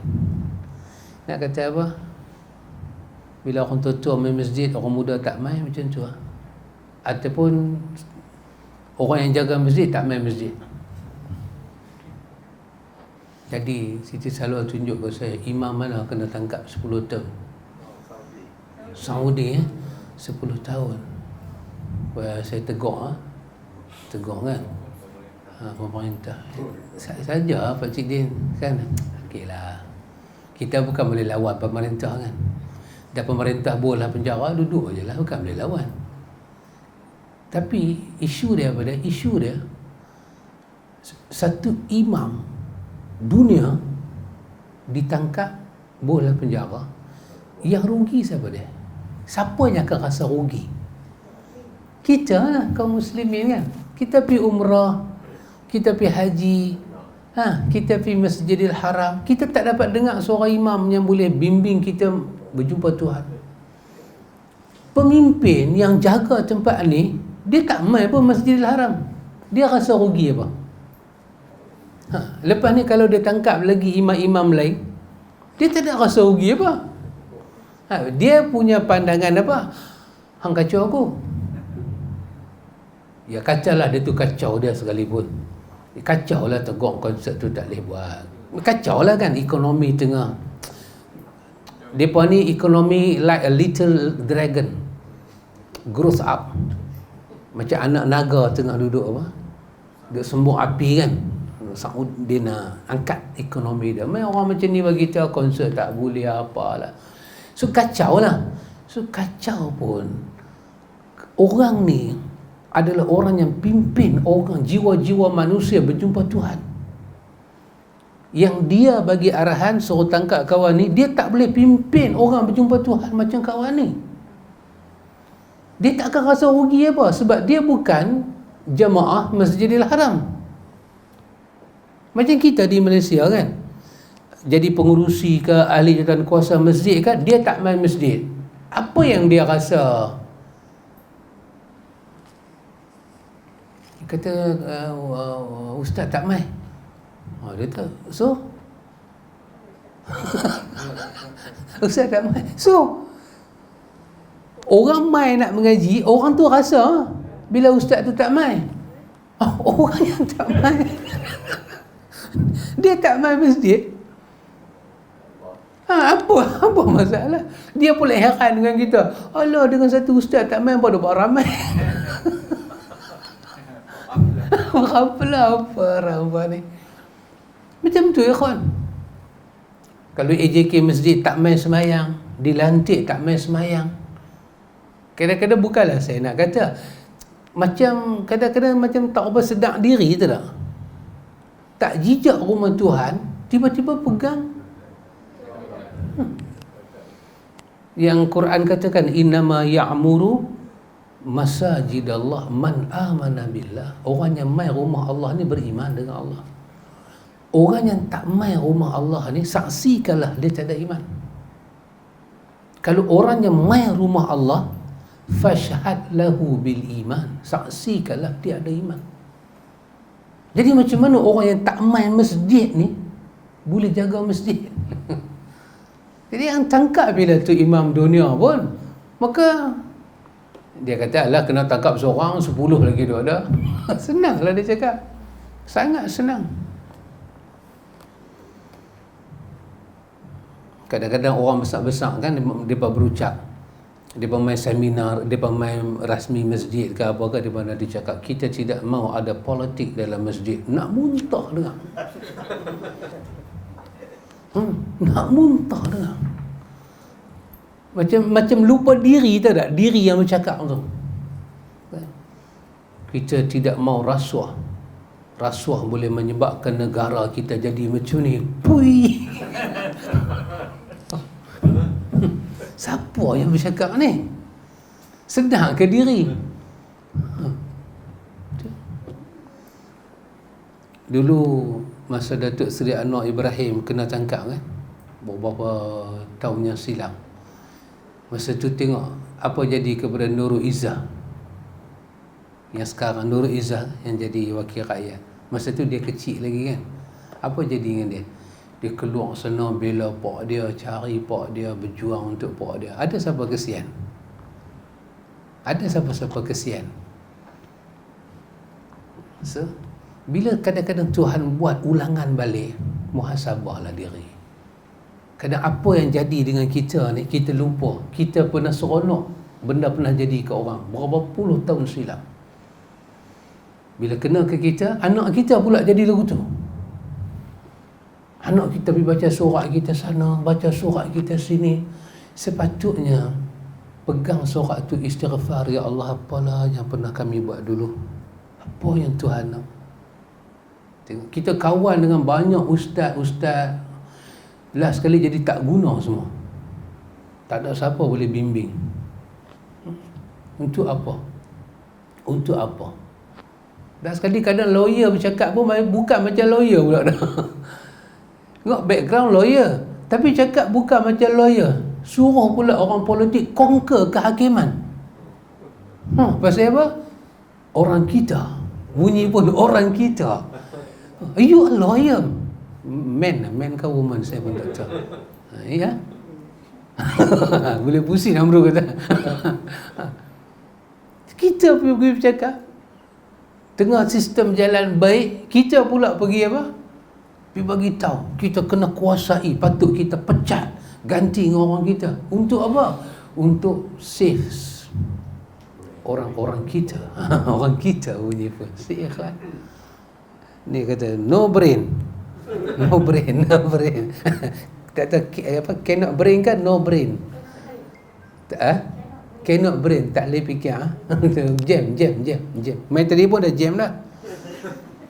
Nak kata apa? Bila orang tua-tua main masjid, orang muda tak main, macam tu lah. Ataupun orang yang jaga masjid tak main masjid. Jadi Siti Salwa tunjuk ke saya, imam mana kena tangkap 10 tahun. Saudi 10 tahun. Saya tegur kan pemerintah saja Pak Cik Din kan. Okeylah, kita bukan boleh lawan pemerintah kan. Dan pemerintah boleh penjara, duduk je lah, bukan boleh lawan. Tapi isu dia apa dia? Isu dia satu imam dunia ditangkap, bola penjara. Yang rugi siapa dia? Siapa yang akan rasa rugi? Kita lah, kaum muslimin kan. Kita pergi umrah, kita pergi haji, kita pergi Masjidil Haram, kita tak dapat dengar suara imam yang boleh bimbing kita berjumpa Tuhan. Pemimpin yang jaga tempat ni, dia tak main pun Masjidil Haram. Dia rasa rugi apa? Lepas ni kalau dia tangkap lagi imam-imam lain, dia tak ada rasa rugi apa? Dia punya pandangan apa? Hang kacau aku. Ya kacau lah, dia tu kacau dia sekalipun. Kacau lah, tegur konsert tu tak boleh buat. Kacau lah kan, ekonomi tengah. Mereka ni ekonomi like a little dragon, grows up. Macam anak naga tengah duduk apa? Duduk sembung api kan. Dia nak angkat ekonomi dia. Memang orang macam ni bagi tahu konsert tak boleh apalah. So kacau lah. So kacau pun, orang ni adalah orang yang pimpin orang, jiwa-jiwa manusia berjumpa Tuhan. Yang dia bagi arahan suruh tangkap kawan ni, dia tak boleh pimpin orang berjumpa Tuhan macam kawan ni. Dia tak akan rasa rugi apa, sebab dia bukan jemaah Masjidil Haram. Macam kita di Malaysia kan, jadi pengurusi ke, ahli jawatan kuasa masjid kan, dia tak main masjid. Apa yang dia rasa? Dia kata, ustaz tak main. Dia kata, so? Ustaz tak main. So, orang main nak mengaji, orang tu rasa bila ustaz tu tak main. Orang yang tak main, dia tak main masjid. Apa masalah? Dia pula heran dengan kita. Alah, dengan satu ustaz tak main pada buat ramai. Apa ramai ni? Macam tu ya kawan. Kalau AJK masjid tak main semayang, dilantik tak main semayang. Kadang-kadang bukanlah saya nak kata, macam kadang-kadang macam tak apa sedar diri tu tak? Tak jijak rumah Tuhan, tiba-tiba pegang. Yang Quran katakan, innama ya'muru masajidallah man amana billah. Orang yang mai rumah Allah ni beriman dengan Allah. Orang yang tak mai rumah Allah ni, saksikanlah dia tak ada iman. Kalau orang yang mai rumah Allah, fashhad lahu bil iman, saksikanlah dia ada iman. Jadi macam mana orang yang tak mai masjid ni boleh jaga masjid? Jadi yang tangkap bila tu imam dunia pun, maka dia kata, alah kena tangkap seorang, 10 lagi tu ada. Senanglah dia cakap. Sangat senang. Kadang-kadang orang besar-besar kan, dia berucap, dia main seminar, dia main rasmi masjid ke apa ke, di mana dia cakap, kita tidak mau ada politik dalam masjid. Nak muntah dengar. Nak muntah dengar. Macam lupa diri tak? Diri yang bercakap tu. Kita tidak mau rasuah. Rasuah boleh menyebabkan negara kita jadi macam ni. Pui. Siapa yang bercakap ni? Sedar ke diri? Dulu masa Datuk Seri Anwar Ibrahim kena tangkap kan, beberapa tahun yang silam. Masa tu tengok apa jadi kepada Nurul Izzah, yang sekarang Nurul Izzah yang jadi wakil rakyat. Masa tu dia kecil lagi kan. Apa jadi dengan dia? Dia keluar sana bela pak dia, cari pak dia, berjuang untuk pak dia. Ada siapa kesian? Ada siapa-siapa kesian? So, bila kadang-kadang Tuhan buat ulangan balik, muhasabahlah diri. Kadang apa yang jadi dengan kita ni, kita lupa. Kita pernah seronok benda pernah jadi ke orang berapa puluh tahun silam. Bila kena ke kita, anak kita pula jadi lagu tu. Anak kita pergi baca surat kita sana, baca surat kita sini. Sepatutnya pegang surat tu, istighfar, ya Allah, apalah yang pernah kami buat dulu, apa yang Tuhan nak. Tengok, kita kawan dengan banyak ustaz-ustaz, last sekali jadi tak guna semua. Tak ada siapa boleh bimbing. Untuk apa? Untuk apa? Dan sekali kadang lawyer bercakap pun bukan macam lawyer pula dah. Tengok background lawyer, tapi cakap bukan macam lawyer. Suruh pula orang politik conquer kehakiman. Pasal apa? Orang kita. Bunyi pun orang kita. You a lawyer. Man ke woman, saya pun tak tahu. Ya? Boleh pusing Amru kata. Kita pergi bercakap, tengah sistem jalan baik, kita pula pergi apa? Pergi bagi tahu kita kena kuasai, patut kita pecat, ganti dengan orang kita. Untuk apa? Untuk save orang-orang kita. Orang kita bunyi pun. Si ikhlas. Ni kata no brain. No brain, no brain. Tak tahu apa, cannot brain kan, no brain. Cannot brain, tak boleh fikir. Jam. Main telefon dah jam dah.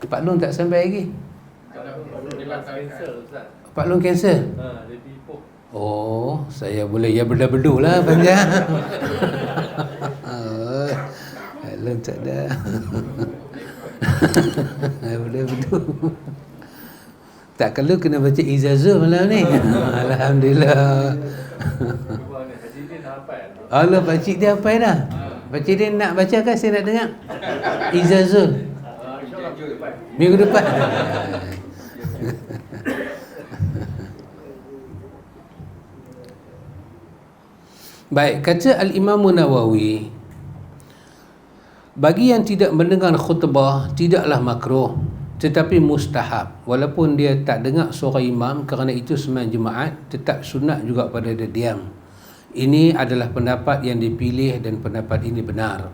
Pak Long tak sampai lagi. Pak Long cancel. Oh, saya boleh ya berda-berdu lah panjang. Pak Long tak ada. Berda-berdu. Tak, kalau kena baca ijazah malam ni. Alhamdulillah. Allah, pakcik dia hafal dah. Pakcik dia nak baca kan, saya nak dengar ijazah minggu depan. Baik, kata Al-Imam Nawawi, bagi yang tidak mendengar khutbah tidaklah makruh tetapi mustahab, walaupun dia tak dengar suara imam, kerana itu sembahyang jemaat tetap sunat juga pada dia diam. Ini adalah pendapat yang dipilih dan pendapat ini benar.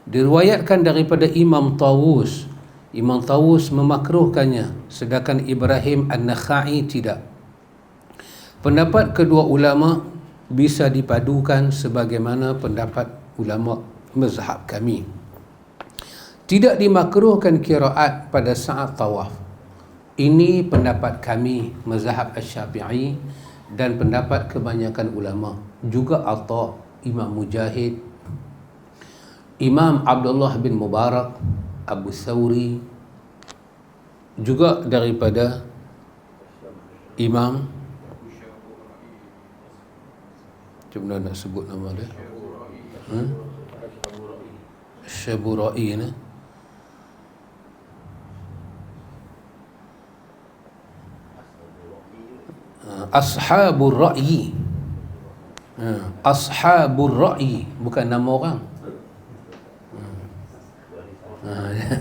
Diriwayatkan daripada Imam Tawus, Imam Tawus memakruhkannya, sedangkan Ibrahim An-Nakhai tidak. Pendapat kedua ulama bisa dipadukan sebagaimana pendapat ulama mazhab kami. Tidak dimakruhkan qiraat pada saat tawaf. Ini pendapat kami mazhab Asy-Syafi'i dan pendapat kebanyakan ulama, juga Atha, Imam Mujahid, Imam Abdullah bin Mubarak, Abu Thawri, juga daripada Imam, cuma nak sebut nama dia, Syaburai ni, Ashabur Ra'yi. Ashabur Ra'yi, bukan nama orang.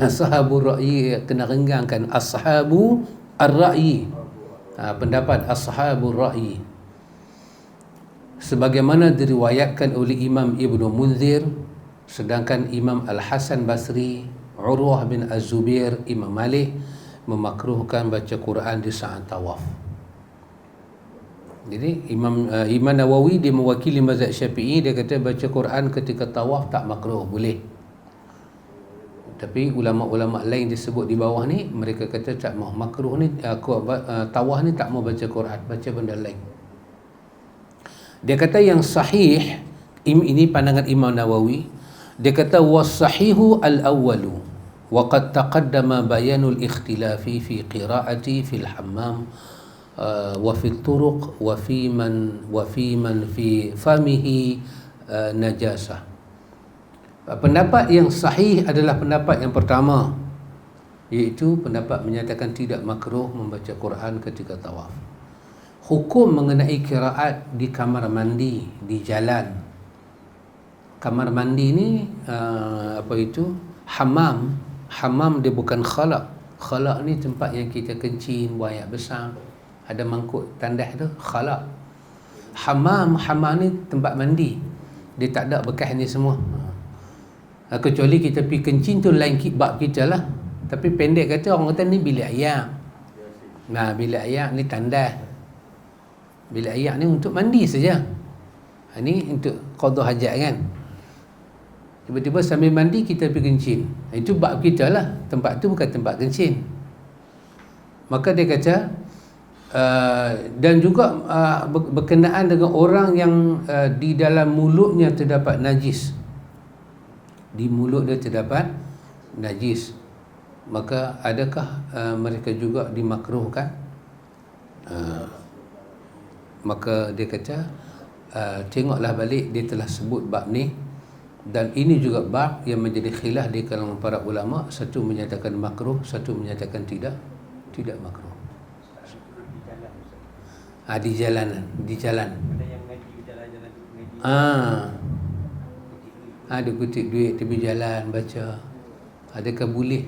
Ashabur Ra'yi kena renggangkan Ashabu Ar-Ra'yi. Pendapat Ashabur Ra'yi sebagaimana diriwayatkan oleh Imam Ibnu Munzir, sedangkan Imam Al-Hasan Basri, Urwah bin Az-Zubair, Imam Malik memakruhkan baca Quran di saat tawaf. Jadi Imam Nawawi dia mewakili mazhab Syafi'i, dia kata baca Quran ketika tawaf tak makruh, boleh. Tapi ulama-ulama lain disebut di bawah ni, mereka kata tak mau, makruh ni tawaf ni tak mau baca Quran, baca benda lain. Dia kata yang sahih, ini pandangan Imam Nawawi, dia kata was-sahihu al-awwalu wa qad taqaddama bayanul ikhtilafi fi qiraati fil hammam wa fi turuq wa fi man fi famihi najasah. Pendapat yang sahih adalah pendapat yang pertama, iaitu pendapat menyatakan tidak makruh membaca Quran ketika tawaf. Hukum mengenai qiraat di kamar mandi, di jalan. Kamar mandi ni hammam. Hammam dia bukan khala'. Khala' ni tempat yang kita kencing, buang air besar, ada mangkuk tandas tu, khala'. Hammam ni tempat mandi, dia tak ada bekas ni semua. Kecuali kita pergi kencing tu lain bab kita lah. Tapi pendek kata, orang kata ni bilik air. Nah, bilik air ni tandas. Bilik air ni untuk mandi saja. Ini untuk qada hajat kan. Tiba-tiba sambil mandi kita pergi kencing, itu bab kita lah. Tempat tu bukan tempat kencing. Maka dia kata dan juga berkenaan dengan orang yang di dalam mulutnya terdapat najis. Di mulut dia terdapat najis, maka adakah mereka juga dimakruhkan? Maka dia kata tengoklah balik, dia telah sebut bab ni, dan ini juga bab yang menjadi khilaf di kalangan para ulama. Satu menyatakan makruh, satu menyatakan tidak makruh. Di jalan. Ada yang mengaji jalan-jalan Dia kutip duit tepi jalan baca. Adakah boleh?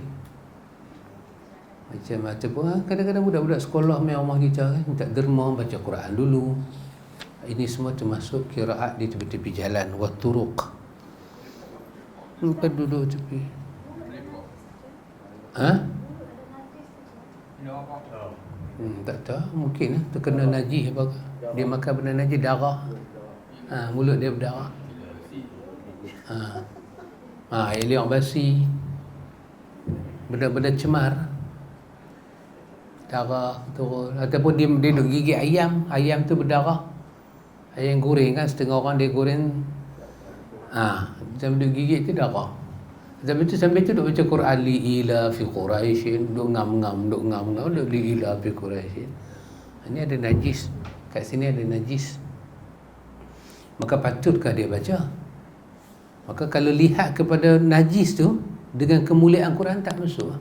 Macam pun kadang-kadang budak-budak sekolah main rumah kita kan, minta derma baca Quran dulu. Ini semua termasuk qiraat di tepi-tepi jalan, wa turuq. Bukan duduk tepi. Tak tahu, mungkin terkena najis apa ke. Dia makan benda najis, darah. Mulut dia berdarah. Air basi, benda-benda cemar, darah turun. Ataupun dia duduk gigit ayam tu berdarah. Ayam goreng kan, setengah orang dia goreng, macam duduk gigit tu darah. Sampai tu duk baca Quran, li ila fi Quraisyin, duk ngam-ngam, duk li ila fi Quraisyin. Ini ada najis, kat sini ada najis. Maka patutkah dia baca? Maka kalau lihat kepada najis tu dengan kemuliaan Quran tak masuk.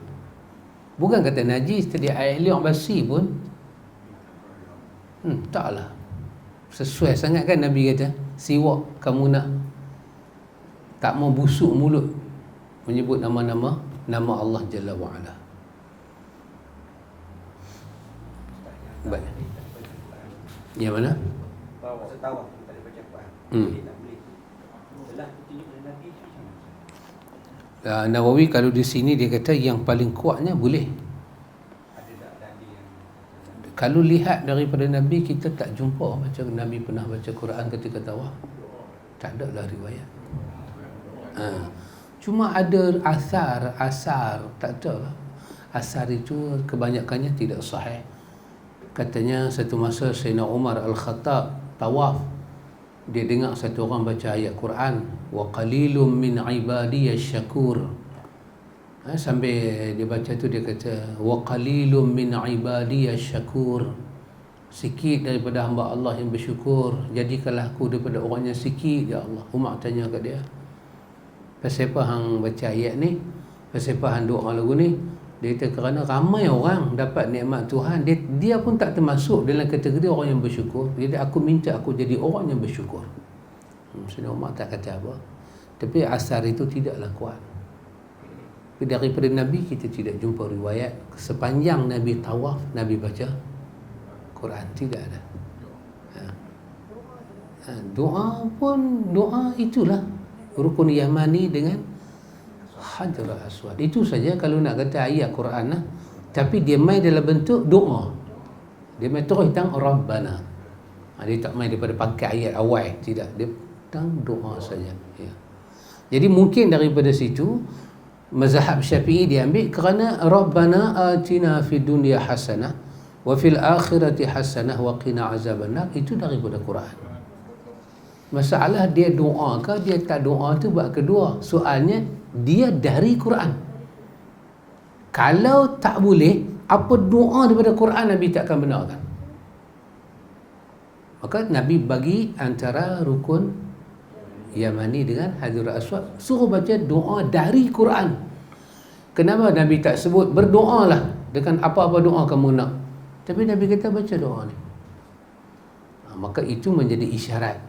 Bukan kata najis tadi air liur basi pun taklah. Sesuai sangat kan Nabi kata, siwak kamu nak tak mau busuk mulut menyebut nama Allah Jalla wa'ala. Baik. Yang mana? Masa tawaf tak boleh baca Quran. Tak boleh. Setelah tunjuk dari Nabi macam mana? Nawawi kalau di sini dia kata yang paling kuatnya boleh. Ada tak dalil yang Kalau lihat daripada Nabi, kita tak jumpa macam Nabi pernah baca Quran ketika tawaf. Tak ada lah riwayat. Cuma ada asar, tak ada lah. Asar itu kebanyakannya tidak sahih. Katanya satu masa Sayyidina Umar Al-Khattab tawaf, dia dengar satu orang baca ayat Quran, wa qalilum min ibadiyasy syakur. Sambil dia baca tu dia kata, wa qalilum min ibadiyasy syakur. Sikit daripada hamba Allah yang bersyukur, jadikanlah aku daripada orang yang sikit ya Allah. Umar tanya kat dia, pasal apa hang baca ayat ni? Pasal apa hang doa lagu ni? Dia kata kerana ramai orang dapat nikmat Tuhan, dia pun tak termasuk dalam kategori orang yang bersyukur. Jadi aku minta aku jadi orang yang bersyukur. Sayyidina Umar tak kata apa. Tapi asar itu tidaklah kuat. Tapi daripada Nabi kita tidak jumpa riwayat sepanjang Nabi tawaf Nabi baca Quran, tidak ada. Doa pun doa itulah rukun Yamani dengan Hajar Aswad. Itu saja kalau nak kata ayat Quran lah. Tapi dia main dalam bentuk doa. Dia main terus tentang Rabbana. Dia tak main daripada pakai ayat awal. Tidak. Dia tentang doa saja. Ya. Jadi mungkin daripada situ mazhab Syafi'i diambil kerana Rabbana atina fid dunya hasanah wa fil akhirati hasanah wa qina azabannar. Itu daripada Quran. Masalah dia doa ke dia tak doa tu bab kedua. Soalnya dia dari Quran. Kalau tak boleh, apa doa daripada Quran Nabi tak akan benarkan. Maka Nabi bagi antara rukun Yamani dengan Hajar Aswad, suruh baca doa dari Quran. Kenapa Nabi tak sebut berdoalah dengan apa-apa doa kamu nak, tapi Nabi kata baca doa ni. Maka itu menjadi isyarat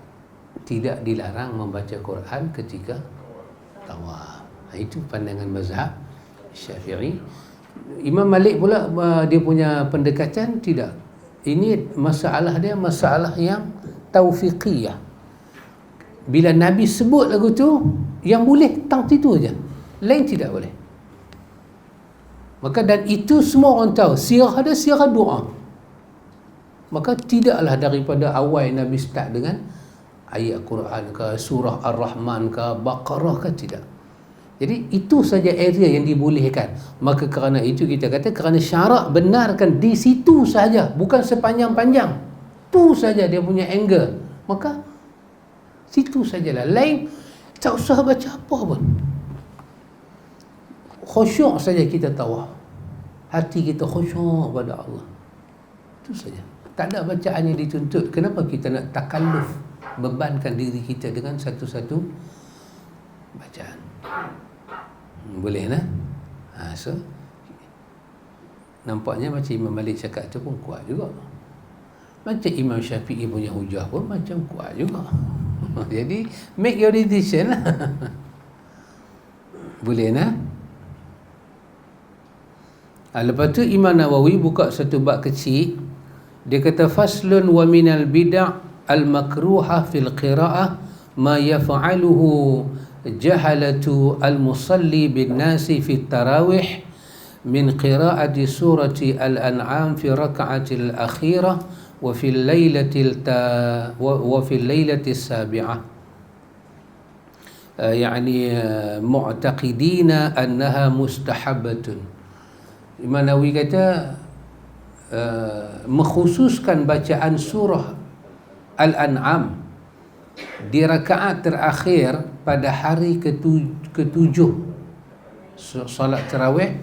tidak dilarang membaca Quran ketika tawaf. Itu pandangan mazhab Syafi'i. Imam Malik pula dia punya pendekatan tidak. Ini masalah dia masalah yang taufiqiyah. Bila Nabi sebut lagu tu, yang boleh tang itu aja, lain tidak boleh. Maka dan itu semua orang tahu, sirah ada sirah doa. Maka tidaklah daripada awal Nabi start dengan ayat Quran ke, surah Ar-Rahman ke, Baqarah ke, tidak. Jadi itu saja area yang dibolehkan. Maka kerana itu kita kata kerana syarak benarkan di situ saja, bukan sepanjang-panjang. Tu saja dia punya angle. Maka situ sajalah. Lain tak usah baca apa pun. Khusyuk saja kita tawaf. Hati kita khusyuk pada Allah. Itu saja. Tak ada bacaan yang dituntut. Kenapa kita nak takalluf, bebankan diri kita dengan satu-satu bacaan? Boleh lah. So nampaknya macam Imam Malik cakap tu pun kuat juga. Macam Imam Syafi'i punya hujah pun macam kuat juga. Jadi make your decision lah. Boleh lah. Lepas tu Imam Nawawi buka satu bab kecil. Dia kata faslun wa minal bid'ah al-makruha fil qira'ah ma yaf'aluhu jahalatu al-musalli bin nasi fi tarawih min qira'ati surati al-an'am fi raka'atil akhirah wa fil laylati sabi'ah, yani mu'taqidina annaha mustahabbatun. Imam Nawawi kata mengkhususkan bacaan surah Al-An'am di rakaat terakhir pada hari ketujuh solat tarawih,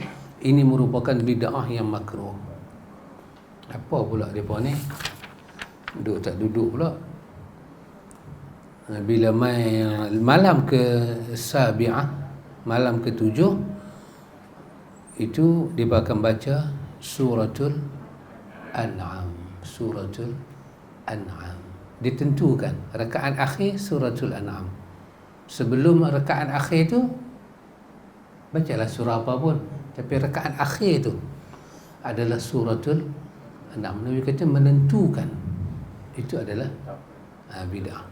ini merupakan bid'ah yang makruh. Apa pula depa ni? Duduk tak duduk pula. Bila mai malam ke-7, malam ke-7, itu dia akan baca suratul An'am. Suratul An'am. Ditentukan rakaat akhir suratul An'am. Sebelum rakaat akhir tu bacalah surah apa pun, tapi rakaat akhir tu adalah suratul An'am. Nabi kata menentukan itu adalah bid'ah.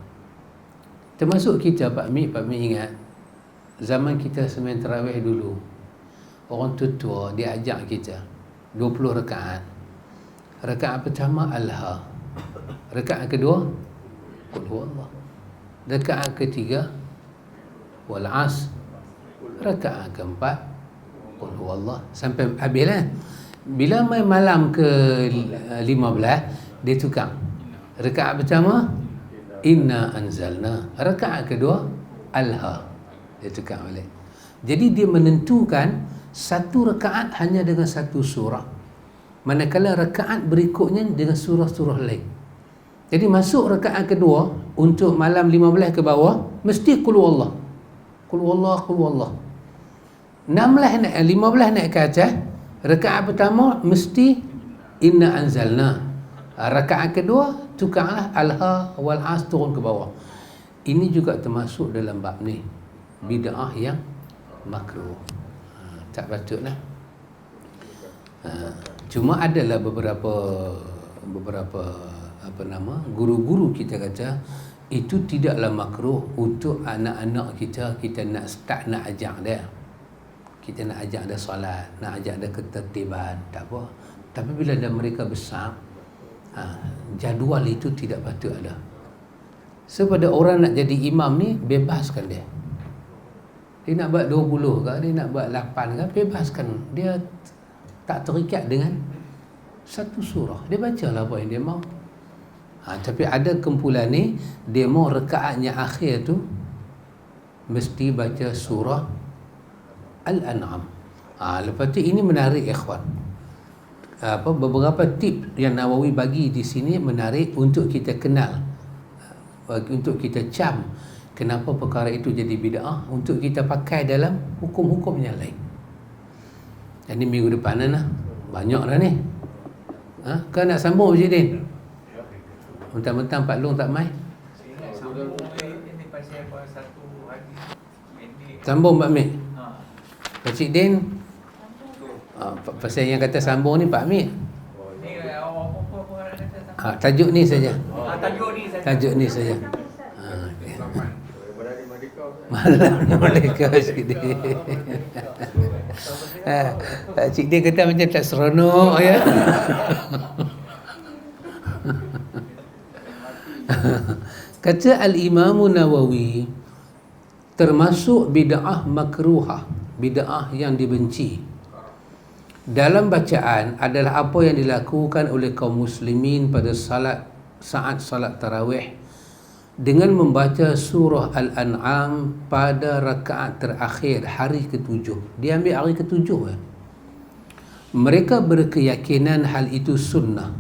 Termasuk kita Pak Mi ingat zaman kita sembahyang tarawih dulu, orang tua dia ajak kita 20 rakaat. Rakaat pertama Alha, rakaat kedua Qul huwallah, rakaat ketiga Wal As, rakaat keempat Qul huwallah, sampai habislah. Bila mai malam ke-15 dia tukar. Rakaat pertama Inna anzalna, rakaat kedua Alha, dia tukar balik. Jadi dia menentukan satu rakaat hanya dengan satu surah, manakala rakaat berikutnya dengan surah-surah lain. Jadi masuk rakaat kedua untuk malam 15 ke bawah mesti qul huwallah, qul huwallah, qul huwallah. 15 naik ke atas, rakaat pertama mesti inna anzalna, rakaat kedua tukarlah Alha wal As, turun ke bawah. Ini juga termasuk dalam bab ni, bid'ah yang makruh. Tak patutlah. Cuma adalah beberapa guru-guru kita kata itu tidaklah makruh untuk anak-anak kita nak start, nak ajak dia. Kita nak ajak dia solat, nak ajak dia ketertiban, tak apa. Tapi bila dah mereka besar, jadual itu tidak patut ada. Sepada orang nak jadi imam ni, bebaskan dia. Dia nak buat 20 ke, dia nak buat 8 ke, bebaskan. Dia tak terikat dengan satu surah. Dia bacalah apa yang dia mau. Tapi ada kumpulan ni, dia mau rakaatnya akhir tu mesti baca surah Al-An'am. Lepas tu ini menarik ikhwan. Beberapa tip yang Nawawi bagi di sini menarik untuk kita kenal, untuk kita cam kenapa perkara itu jadi bid'ah, untuk kita pakai dalam hukum-hukum yang lain. Jadi minggu depan lah, banyak dah ni. Kau nak sambung Cik Din? Mentang-mentang Pak Long tak mai. Sambung Pak Mik. Pak Cik Din, pasal yang kata sambung ni Pak Amir. Tajuk ni saja. Tajuk ni saja. Malam ni Merdeka sikit. Cik dia kata macam tak seronok ya. Kata Al-Imam Nawawi, termasuk bid'ah makruhah, bid'ah yang dibenci dalam bacaan adalah apa yang dilakukan oleh kaum muslimin pada saat salat tarawih dengan membaca surah Al-An'am pada rakaat terakhir hari ke-7. Dia ambil hari ke-7 ya. Mereka berkeyakinan hal itu sunnah,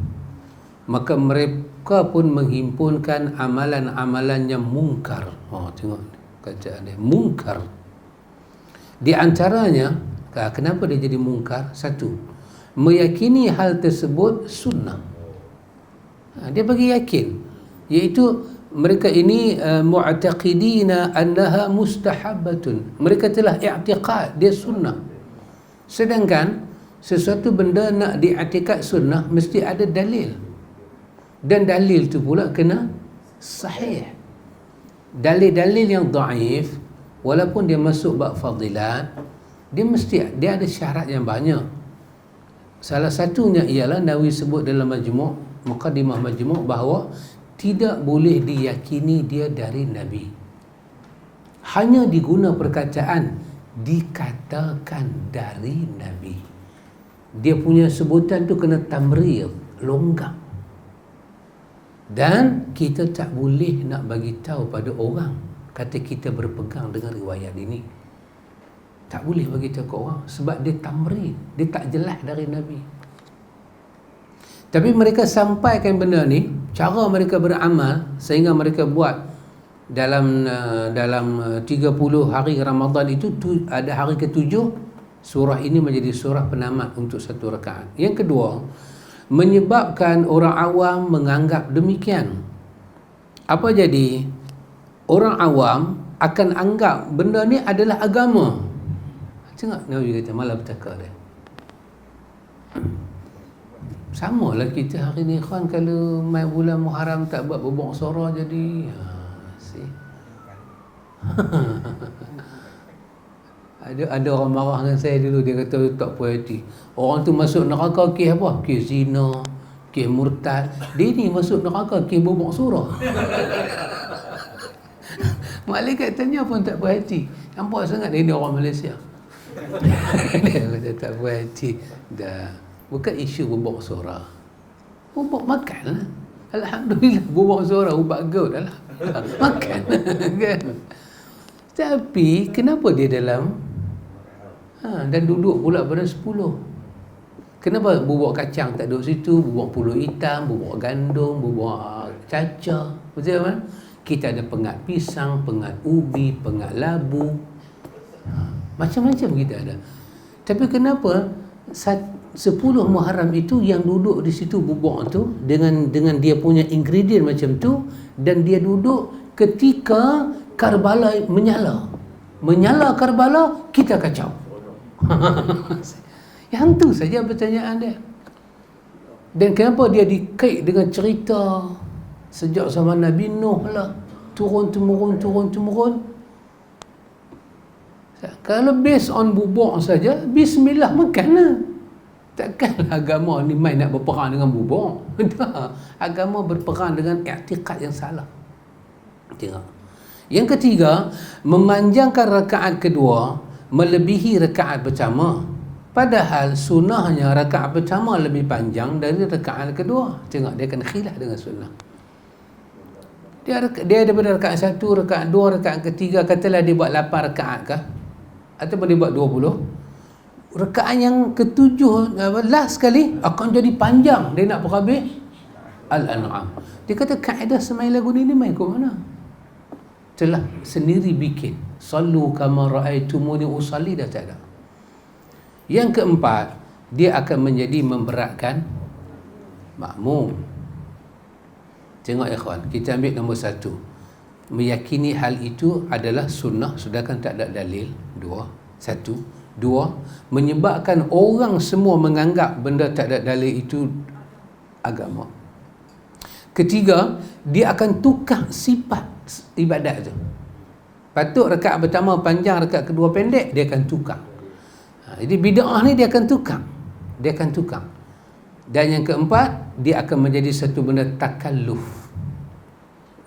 maka mereka pun menghimpunkan amalan-amalan yang mungkar. Tengok kataan dia, mungkar. Di antaranya, kenapa dia jadi mungkar? Satu, meyakini hal tersebut sunnah. Dia bagi yakin, iaitu mereka ini mu'taqidina annaha mustahabbatun. Mereka telah i'tiqad dia sunnah. Sedangkan sesuatu benda nak di'tiqad sunnah mesti ada dalil. Dan dalil tu pula kena sahih. Dalil-dalil yang dhaif, walaupun dia masuk bab fadilat, dia ada syarat yang banyak. Salah satunya ialah Nawawi sebut dalam Muqaddimah Majmu' bahawa tidak boleh diyakini dia dari Nabi. Hanya diguna perkataan dikatakan dari Nabi. Dia punya sebutan tu kena tamrid, longgar. Dan kita tak boleh nak bagi tahu pada orang kata kita berpegang dengan riwayat ini. Tak boleh bagi tahu ke orang sebab dia tamrid, dia tak jelas dari Nabi. Tapi mereka sampaikan benda ni, cara mereka beramal sehingga mereka buat dalam 30 hari Ramadan itu ada hari ke-7 surah ini menjadi surah penamat untuk satu rakaat. Yang kedua, menyebabkan orang awam menganggap demikian. Apa jadi? Orang awam akan anggap benda ni adalah agama. Tengok Nabi kata malah bertakar dia. Sama lah kita hari ni ikhwan, kalau mai bulan Muharram tak buat bobok suara jadi ada orang marah dengan saya dulu, dia kata tak puas hati. Orang tu masuk neraka kes apa? Kes zina, kes murtad. Dia ni masuk neraka kes bobok surah. Malaikat tanya pun tak puas hati. Nampak sangat dia ni orang Malaysia. Dia kata tak puas hati. Dah. Bukan isu bubuk suara. Bubuk makan lah. Alhamdulillah bubuk suara, ubat gout lah. Makan kan. Tapi kenapa dia dalam dan duduk pula pada 10? Kenapa bubuk kacang tak duduk situ? Bubuk pulut hitam, bubuk gandum, bubuk caca. Betul kan? Kita ada pengat pisang, pengat ubi, pengat labu. Macam-macam kita ada. Tapi kenapa 10 Muharram itu yang duduk di situ bubuk tu dengan dia punya ingredient macam tu, dan dia duduk ketika Karbala menyala Karbala, kita kacau. Yang tu saja pertanyaan dia. Dan kenapa dia dikait dengan cerita sejak zaman Nabi Nuh lah, turun-temurun. Kalau based on bubuk saja, bismillah makan lah. Takkanlah agama ni main nak berperang dengan bubuk. Agama berperang dengan i'tiqad yang salah. Tengok. Yang ketiga, memanjangkan rakaat kedua melebihi rakaat pertama. Padahal sunnahnya rakaat pertama lebih panjang dari rakaat kedua. Tengok, dia akan khilaf dengan sunnah. Dia daripada rakaat 1, rakaat 2, rakaat ketiga, katalah dia buat 8 rakaat kah? Ataupun dia buat 20. Rakaat yang ke-7 last sekali akan jadi panjang. Dia nak berhabis Al-An'am. Dia kata kaedah semain lagu ni main ke mana? Telah sendiri bikin. Sallu kama ra'aitumuni usalli, dah tak ada. Yang keempat, dia akan menjadi memberatkan makmum. Tengok ikhwan, kita ambil nombor 1. Meyakini hal itu adalah sunnah sedangkan tak ada dalil. 1. 2, menyebabkan orang semua menganggap benda tak ada dalil itu agama. Ketiga, dia akan tukar sifat ibadat tu. Patut rakaat pertama panjang, rakaat kedua pendek, dia akan tukar. Jadi bid'ah ni dia akan tukar. Dan yang keempat, dia akan menjadi satu benda takalluf.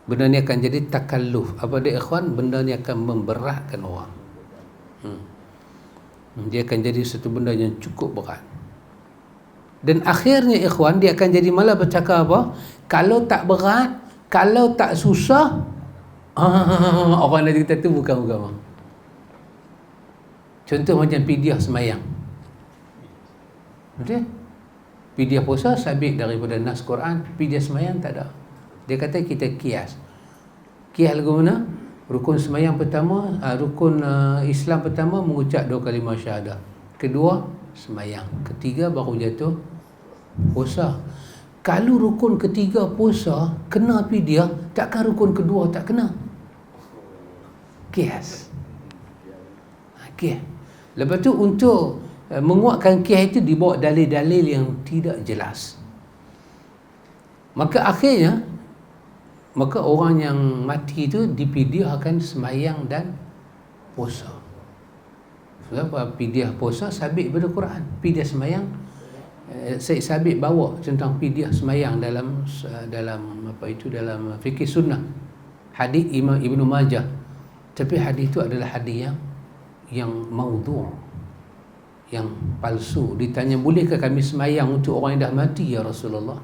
Benda ni akan jadi takalluf. Apa dia ikhwan? Benda ni akan memberatkan orang. Dia akan jadi satu benda yang cukup berat. Dan akhirnya ikhwan, dia akan jadi malah bercakap apa? Kalau tak berat, kalau tak susah, orang nanti kata tu bukan agama. Contoh macam pidyah semayang. Betul? Pidyah puasa sabit daripada nas Quran, pidyah semayang tak ada. Dia kata kita kias. Kias lagu mana? Rukun semayang pertama, rukun Islam pertama mengucap 2 kalimah syahadah. Kedua, semayang. Ketiga baru jatuh puasa. Kalau rukun ketiga puasa kena pidyah, takkan rukun kedua tak kena? Kias. Kias. Lepas tu untuk menguatkan kias itu dibawa dalil-dalil yang tidak jelas. Maka orang yang mati itu dipidyahkan semayang dan puasa. Sebab pidyah puasa sabit pada Quran. Pidyah semayang, Syed Sabit bawa tentang pidyah semayang dalam fikih sunnah. Hadis Imam Ibnu Majah. Tapi hadis itu adalah hadis yang maudhu', yang palsu. Ditanya, bolehkah kami semayang untuk orang yang dah mati ya Rasulullah?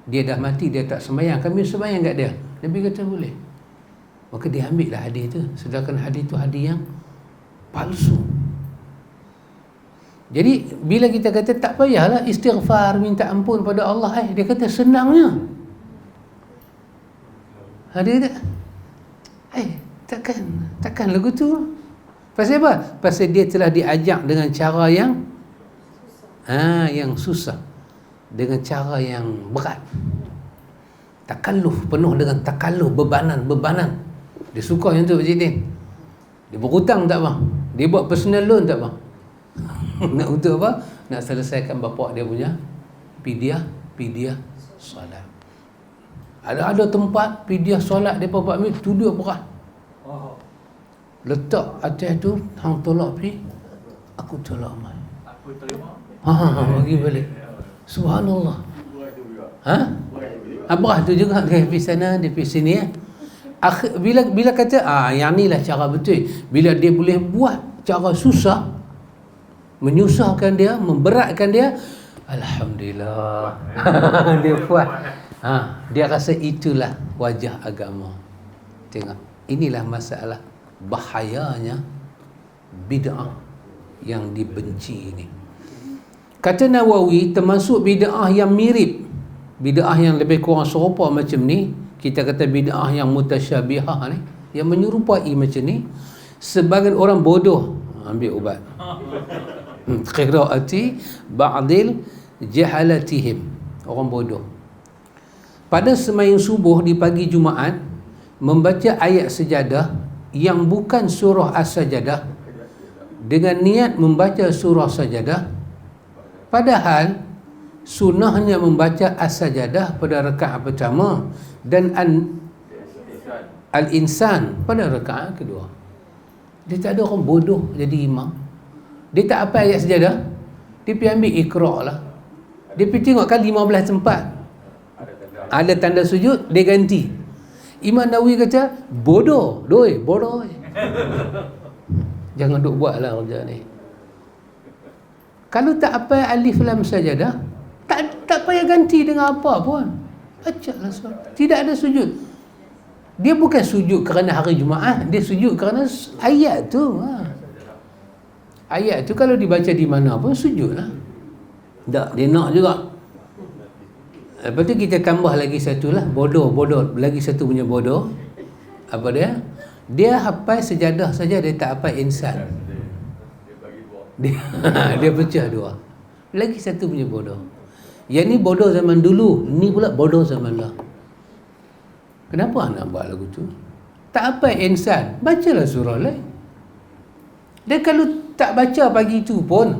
Dia dah mati, dia tak semayang, kami semayang kat dia. Nabi kata boleh. Maka dia ambil lah hadis tu. Sedangkan hadis tu hadis yang palsu. Jadi bila kita kata tak payahlah istighfar, minta ampun pada Allah, dia kata senangnya. Dia kata takkan lagu tu. Pasal apa? Pasal dia telah diajak dengan cara yang susah, dengan cara yang berat. Takalluf, penuh dengan takalluf, bebanan. Dia suka yang tu, Pak Cik Din. Dia berhutang tak bang? Dia buat personal loan tak bang? Nak untuk apa? Nak selesaikan bapak dia punya pidyah solat. Ada tempat pidyah solat depa buat ni tuduh berat. Letak atas tu, hang tolak pi, aku tolak mai. Aku terima. Bagi balik. Subhanallah. Berat tu juga dia pergi sana, dia pergi sini ya. Bila kata yang ni lah cara betul. Bila dia boleh buat cara susah, menyusahkan dia, memberatkan dia, alhamdulillah. Dia puas. Dia rasa itulah wajah agama. Tengok, inilah masalah bahayanya bid'ah yang dibenci ini. Kata Nawawi, termasuk bid'ah yang mirip, bid'ah yang lebih kurang serupa macam ni, kita kata bid'ah yang mutasyabihah ni, yang menyerupai macam ni, sebagian orang bodoh ambil ubat. Qiraati ba'dil jahalatihim, orang bodoh. Pada sembahyang subuh di pagi Jumaat, membaca ayat sejadah yang bukan surah As-Sajadah dengan niat membaca surah Sajadah, padahal sunnahnya membaca As-Sajadah pada rakaat pertama dan Al-Insan pada rakaat kedua. Dia tak ada orang bodoh jadi imam. Dia tak apa ayat sejadah, dia pergi ambil Iqra' lah. Dia pergi tengok kan 15 tempat ada tanda sujud, dia ganti. Imam Nawawi kata bodoh. Jangan duk buat lah kerja ni. Kalau tak apa alif lam sajadah, tak payah ganti dengan apa pun, baca lah surah. Tidak ada sujud. Dia bukan sujud kerana hari Jumaat, dia sujud kerana ayat tu. Ayat tu kalau dibaca di mana pun sujud lah. Tak, dia nak juga. Lepas tu kita tambah lagi satu lah, bodoh. Lagi satu punya bodoh. Apa dia? Dia hafal sejadah saja, dia tak hafal insan. Dia pecah dua. Lagi satu punya bodoh. Yang ni bodoh zaman dulu, ni pula bodoh zaman lah. Kenapa nak buat lagu tu? Tak hafal insan, bacalah surah lain. Dan kalau tak baca pagi tu pun,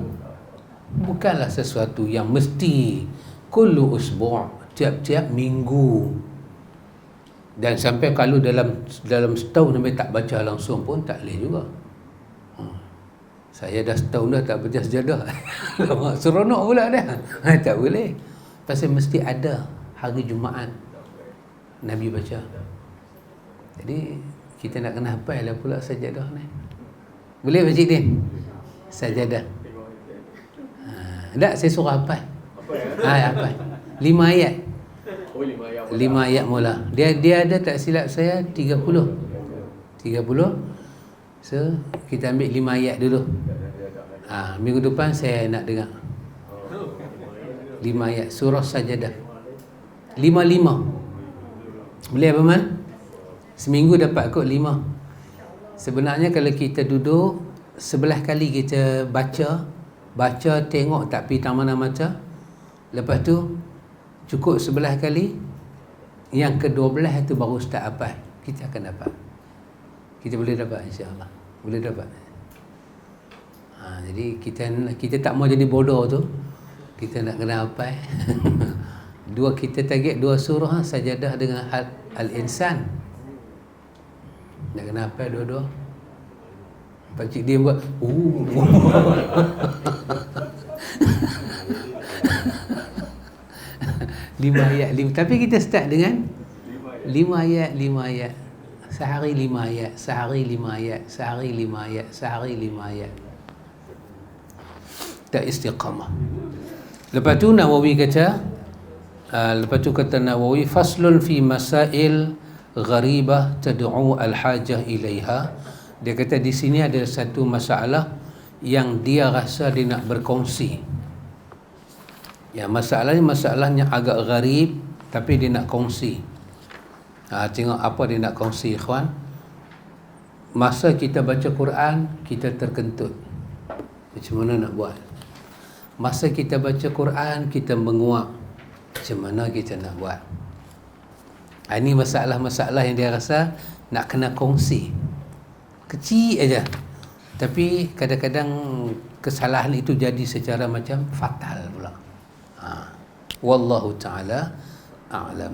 bukanlah sesuatu yang mesti kullu usbu', tiap-tiap minggu. Dan sampai kalau dalam setahun sampai tak baca langsung pun tak boleh juga. Saya dah setahun dah tak baca sejadah. Seronok pula dah. Tak boleh. Pasal mesti ada hari Jumaat Nabi baca. Jadi kita nak kena hafal lah pula sajadah ni. Boleh Pak Cik Din? Sajadah. Tak, saya suruh hafal. Hafal 5 ayat. 5 ayat mula. Dia ada tak silap saya 30. So kita ambil 5 ayat dulu. Minggu depan saya nak dengar 5 ayat surah Sajadah. 5. Boleh apa Man? Seminggu dapat kot 5. Sebenarnya kalau kita duduk sebelah kali kita baca tengok tak pergi taman mata. Lepas tu cukup sebelah kali, yang ke-12 itu baru start hafal. Kita akan dapat. Kita boleh dapat insya-Allah. Boleh dapat. Jadi kita tak mau jadi bodoh tu. Kita nak kena hafal. Kita target 2 surah Sajadah dengan Al-Insan. Nak kena hafal dua-dua. Pak Cik dia buat 5 ayat. Tapi kita start dengan 5 ayat. Sehari 5 ayat. Sehari 5 ayat. Tak istiqamah. Lepas tu Nawawi kata, Nawawi, faslun fi masail gharibah tad'u al-hajah ilaiha. Dia kata di sini ada satu masalah yang dia rasa dia nak berkongsi. Ya, masalahnya agak gharib, tapi dia nak kongsi. Tengok apa dia nak kongsi, ikhwan. Masa kita baca Quran, kita terkentut. Macam mana nak buat? Masa kita baca Quran, kita menguap. Macam mana kita nak buat? Ini masalah-masalah yang dia rasa nak kena kongsi. Kecil aja. Tapi kadang-kadang kesalahan itu jadi secara macam fatal pula. Wallahu ta'ala a'lam.